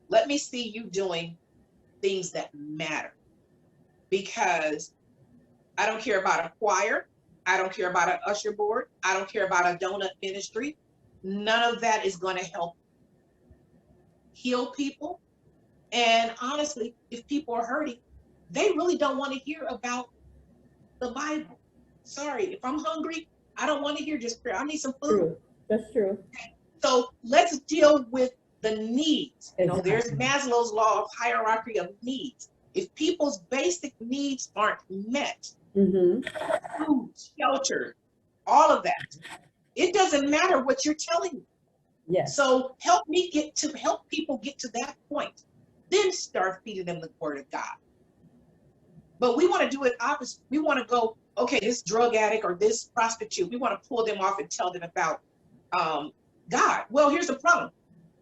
Let me see you doing things that matter, because I don't care about a choir. I don't care about an usher board. I don't care about a donut ministry. None of that is going to help heal people. And honestly, if people are hurting, they really don't want to hear about the Bible. Sorry, if I'm hungry, I don't want to hear just prayer. I need some food. True. That's true. So let's deal with the needs. Exactly. You know, there's Maslow's law of hierarchy of needs. If people's basic needs aren't met, food, shelter, all of that, it doesn't matter what you're telling me. Yes. So help people get to that point. Then start feeding them the word of God. But we want to do it opposite. We want to go, okay, this drug addict or this prostitute, we want to pull them off and tell them about God. Well, here's the problem.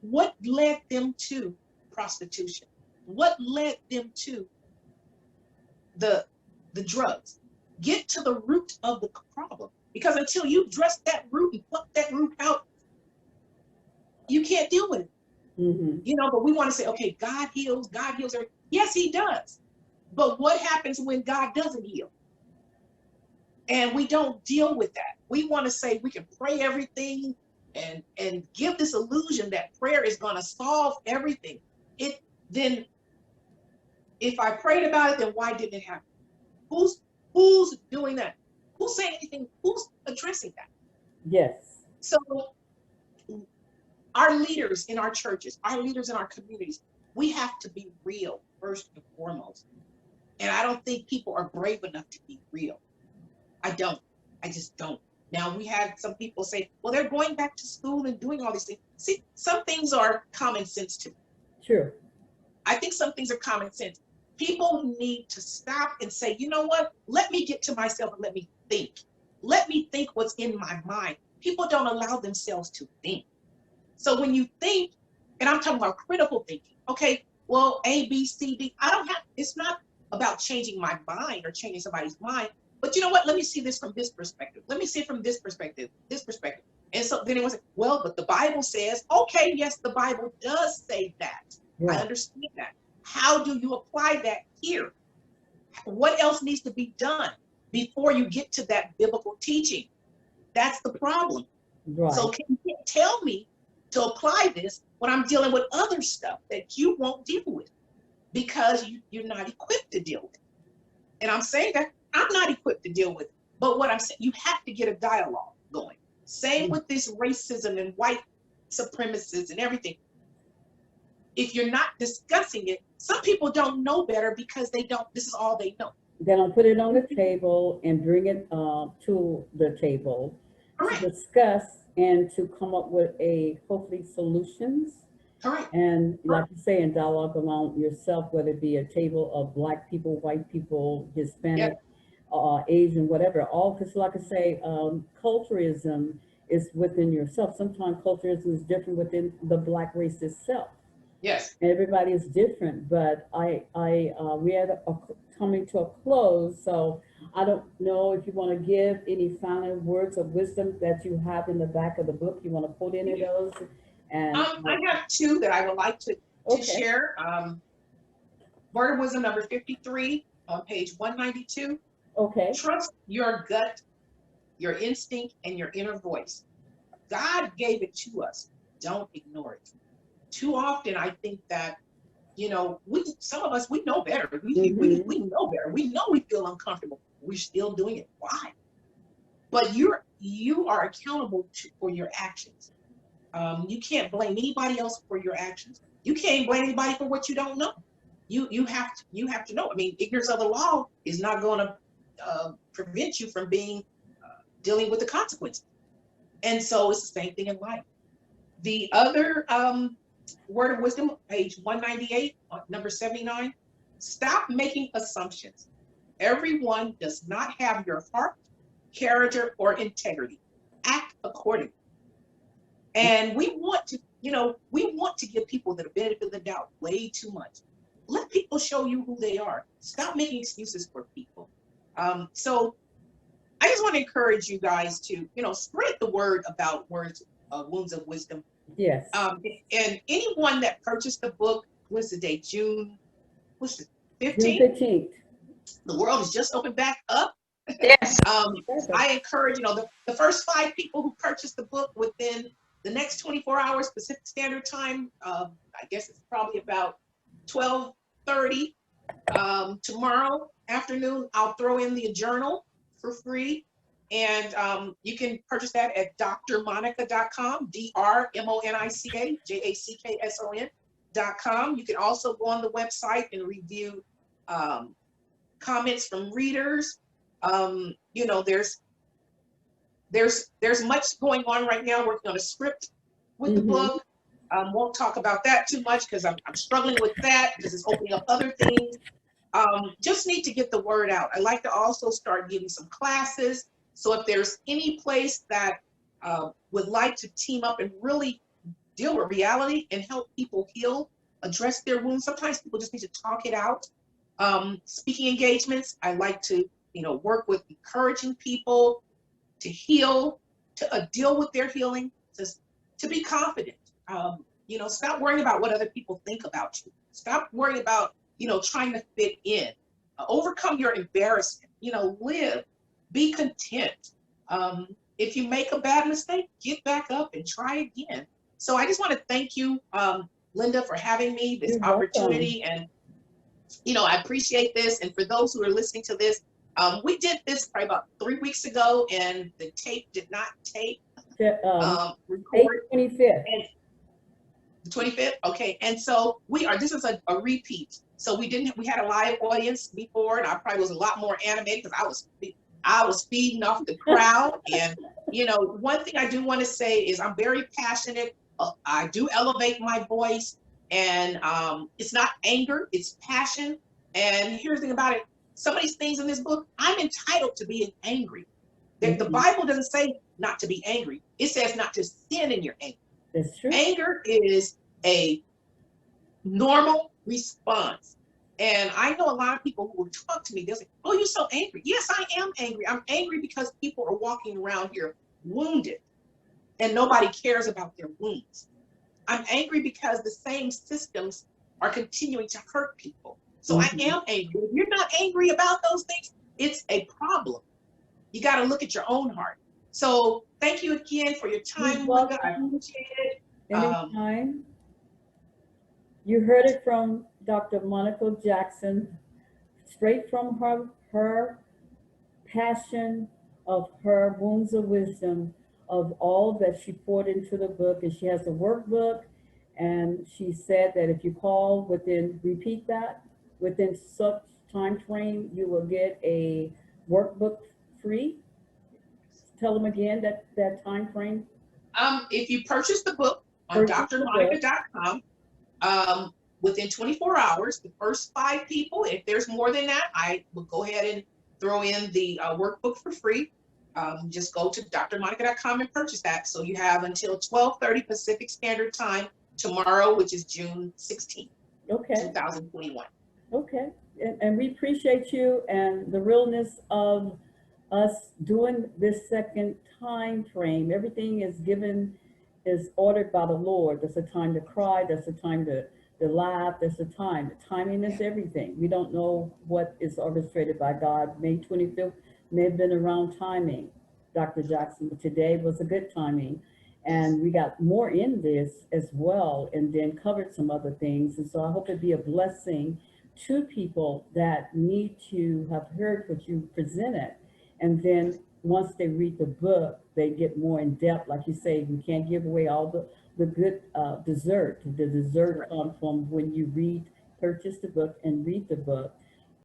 What led them to prostitution? What led them to the drugs? Get to the root of the problem. Because until you address that root and pluck that root out, you can't deal with it. You know, but we want to say, okay, God heals everything. Yes, he does. But what happens when God doesn't heal? And we don't deal with that. We want to say we can pray everything and give this illusion that prayer is going to solve everything. Then if I prayed about it, then why didn't it happen? Who's doing that? Who's saying anything? Who's addressing that? Yes. So our leaders in our churches, our leaders in our communities, we have to be real first and foremost. And I don't think people are brave enough to be real. I just don't. Now, we had some people say, well, they're going back to school and doing all these things. See, some things are common sense to me. Sure. I think some things are common sense. People need to stop and say, you know what? Let me get to myself and let me think. Let me think what's in my mind. People don't allow themselves to think. So when you think, and I'm talking about critical thinking, okay, well, A, B, C, D, it's not about changing my mind or changing somebody's mind. But you know what? Let me see this from this perspective. Let me see it from this perspective, this perspective. And so then it was, well, but the Bible says, okay, yes, the Bible does say that. Right. I understand that. How do you apply that here? What else needs to be done before you get to that biblical teaching? That's the problem. Right. So can you tell me to apply this when I'm dealing with other stuff that you won't deal with because you're not equipped to deal with? And I'm saying that I'm not equipped to deal with But what I'm saying, you have to get a dialogue going. Same with this racism and white supremacists and everything. If you're not discussing it, some people don't know better because they don't, this is all they know. They don't put it on the table and bring it to the table to Correct. discuss and to come up with a hopefully solutions. Correct. And like Correct. you say, and dialogue among yourself, whether it be a table of Black people, white people, Hispanic, Yep. Asian, whatever. All because, like I say, culturism is within yourself. Sometimes culturism is different within the Black race itself. Yes. Everybody is different, but we are coming to a close. So I don't know if you want to give any final words of wisdom that you have in the back of the book. You want to quote any of those? And I have two that I would like to okay, share. Word of wisdom number 53 on page 192. okay, Trust your gut, your instinct, and your inner voice. God gave it to us. Don't ignore it. Too often, I think that, you know, some of us, we know better. We know better. We know we feel uncomfortable. We're still doing it. Why? But you are accountable for your actions. You can't blame anybody else for your actions. You can't blame anybody for what you don't know. You have to know. I mean, ignorance of the law is not going to prevent you from dealing with the consequences. And so it's the same thing in life. The other word of wisdom, page 198, number 79. Stop making assumptions. Everyone does not have your heart, character, or integrity. Act accordingly. And we want to give people the benefit of the doubt way too much. Let people show you who they are. Stop making excuses for people. So I just want to encourage you guys to, spread the word about wounds of wisdom. yes, And anyone that purchased the book, what's the date? June 15th? 15th. The world is just opened back up. Yes. I encourage, the first 5 people who purchased the book within the next 24 hours Pacific Standard Time, I guess it's probably about 12:30 tomorrow afternoon, I'll throw in the journal for free. And you can purchase that at drmonica.com, drmonica.jackson.com. You can also go on the website and review comments from readers. There's much going on right now, working on a script with the book. Won't talk about that too much because I'm struggling with that because it's opening up other things. Just need to get the word out. I like to also start giving some classes. So if there's any place that would like to team up and really deal with reality and help people heal, address their wounds, sometimes people just need to talk it out. Speaking engagements, I like to, work with encouraging people to heal, to deal with their healing, to be confident. Stop worrying about what other people think about you. Stop worrying about, trying to fit in. Overcome your embarrassment. Live, be content. If you make a bad mistake, get back up and try again. So I just want to thank you, Linda, for having me this opportunity. And, I appreciate this. And for those who are listening to this, we did this probably about 3 weeks ago, and the tape did not tape. Record. 25th. The 25th. Okay. And so this is a repeat. So we had a live audience before, and I probably was a lot more animated because I was feeding off the crowd. And, one thing I do want to say is I'm very passionate. I do elevate my voice, and it's not anger, it's passion. And here's the thing about it. Some of these things in this book, I'm entitled to being angry. The Bible doesn't say not to be angry. It says not to sin in your anger. That's true. Anger is a normal response. And I know a lot of people who will talk to me, they'll say, oh, you're so angry. Yes, I am angry. I'm angry because people are walking around here wounded and nobody cares about their wounds. I'm angry because the same systems are continuing to hurt people. So I am angry. If you're not angry about those things, it's a problem. You got to look at your own heart. So thank you again for your time, Linda. I appreciate it. Anytime. You heard it from Dr. Monica Jackson, straight from her passion, of her wounds of wisdom, of all that she poured into the book. And she has a workbook. And she said that if you call within, repeat that, within such time frame, you will get a workbook free. Tell them again that time frame. If you purchase the book on Purchase the book. drmonica.com, within 24 hours, the first 5 people, if there's more than that, I will go ahead and throw in the workbook for free. Just go to drmonica.com and purchase that. So you have until 12:30 Pacific Standard Time tomorrow, which is June 16th, Okay. 2021. Okay. And we appreciate you and the realness of us doing this second time frame. Everything is given, is ordered by the Lord. There's a time to cry. There's a time to laugh. There's a time. The timing is everything. We don't know what is orchestrated by God. May 25th may have been around timing, Dr. Jackson, but today was a good timing. And we got more in this as well, and then covered some other things. And so I hope it be a blessing to people that need to have heard what you presented. And then once they read the book, they get more in depth. Like you say, we can't give away all the good dessert. The dessert comes from when you read, purchase the book and read the book.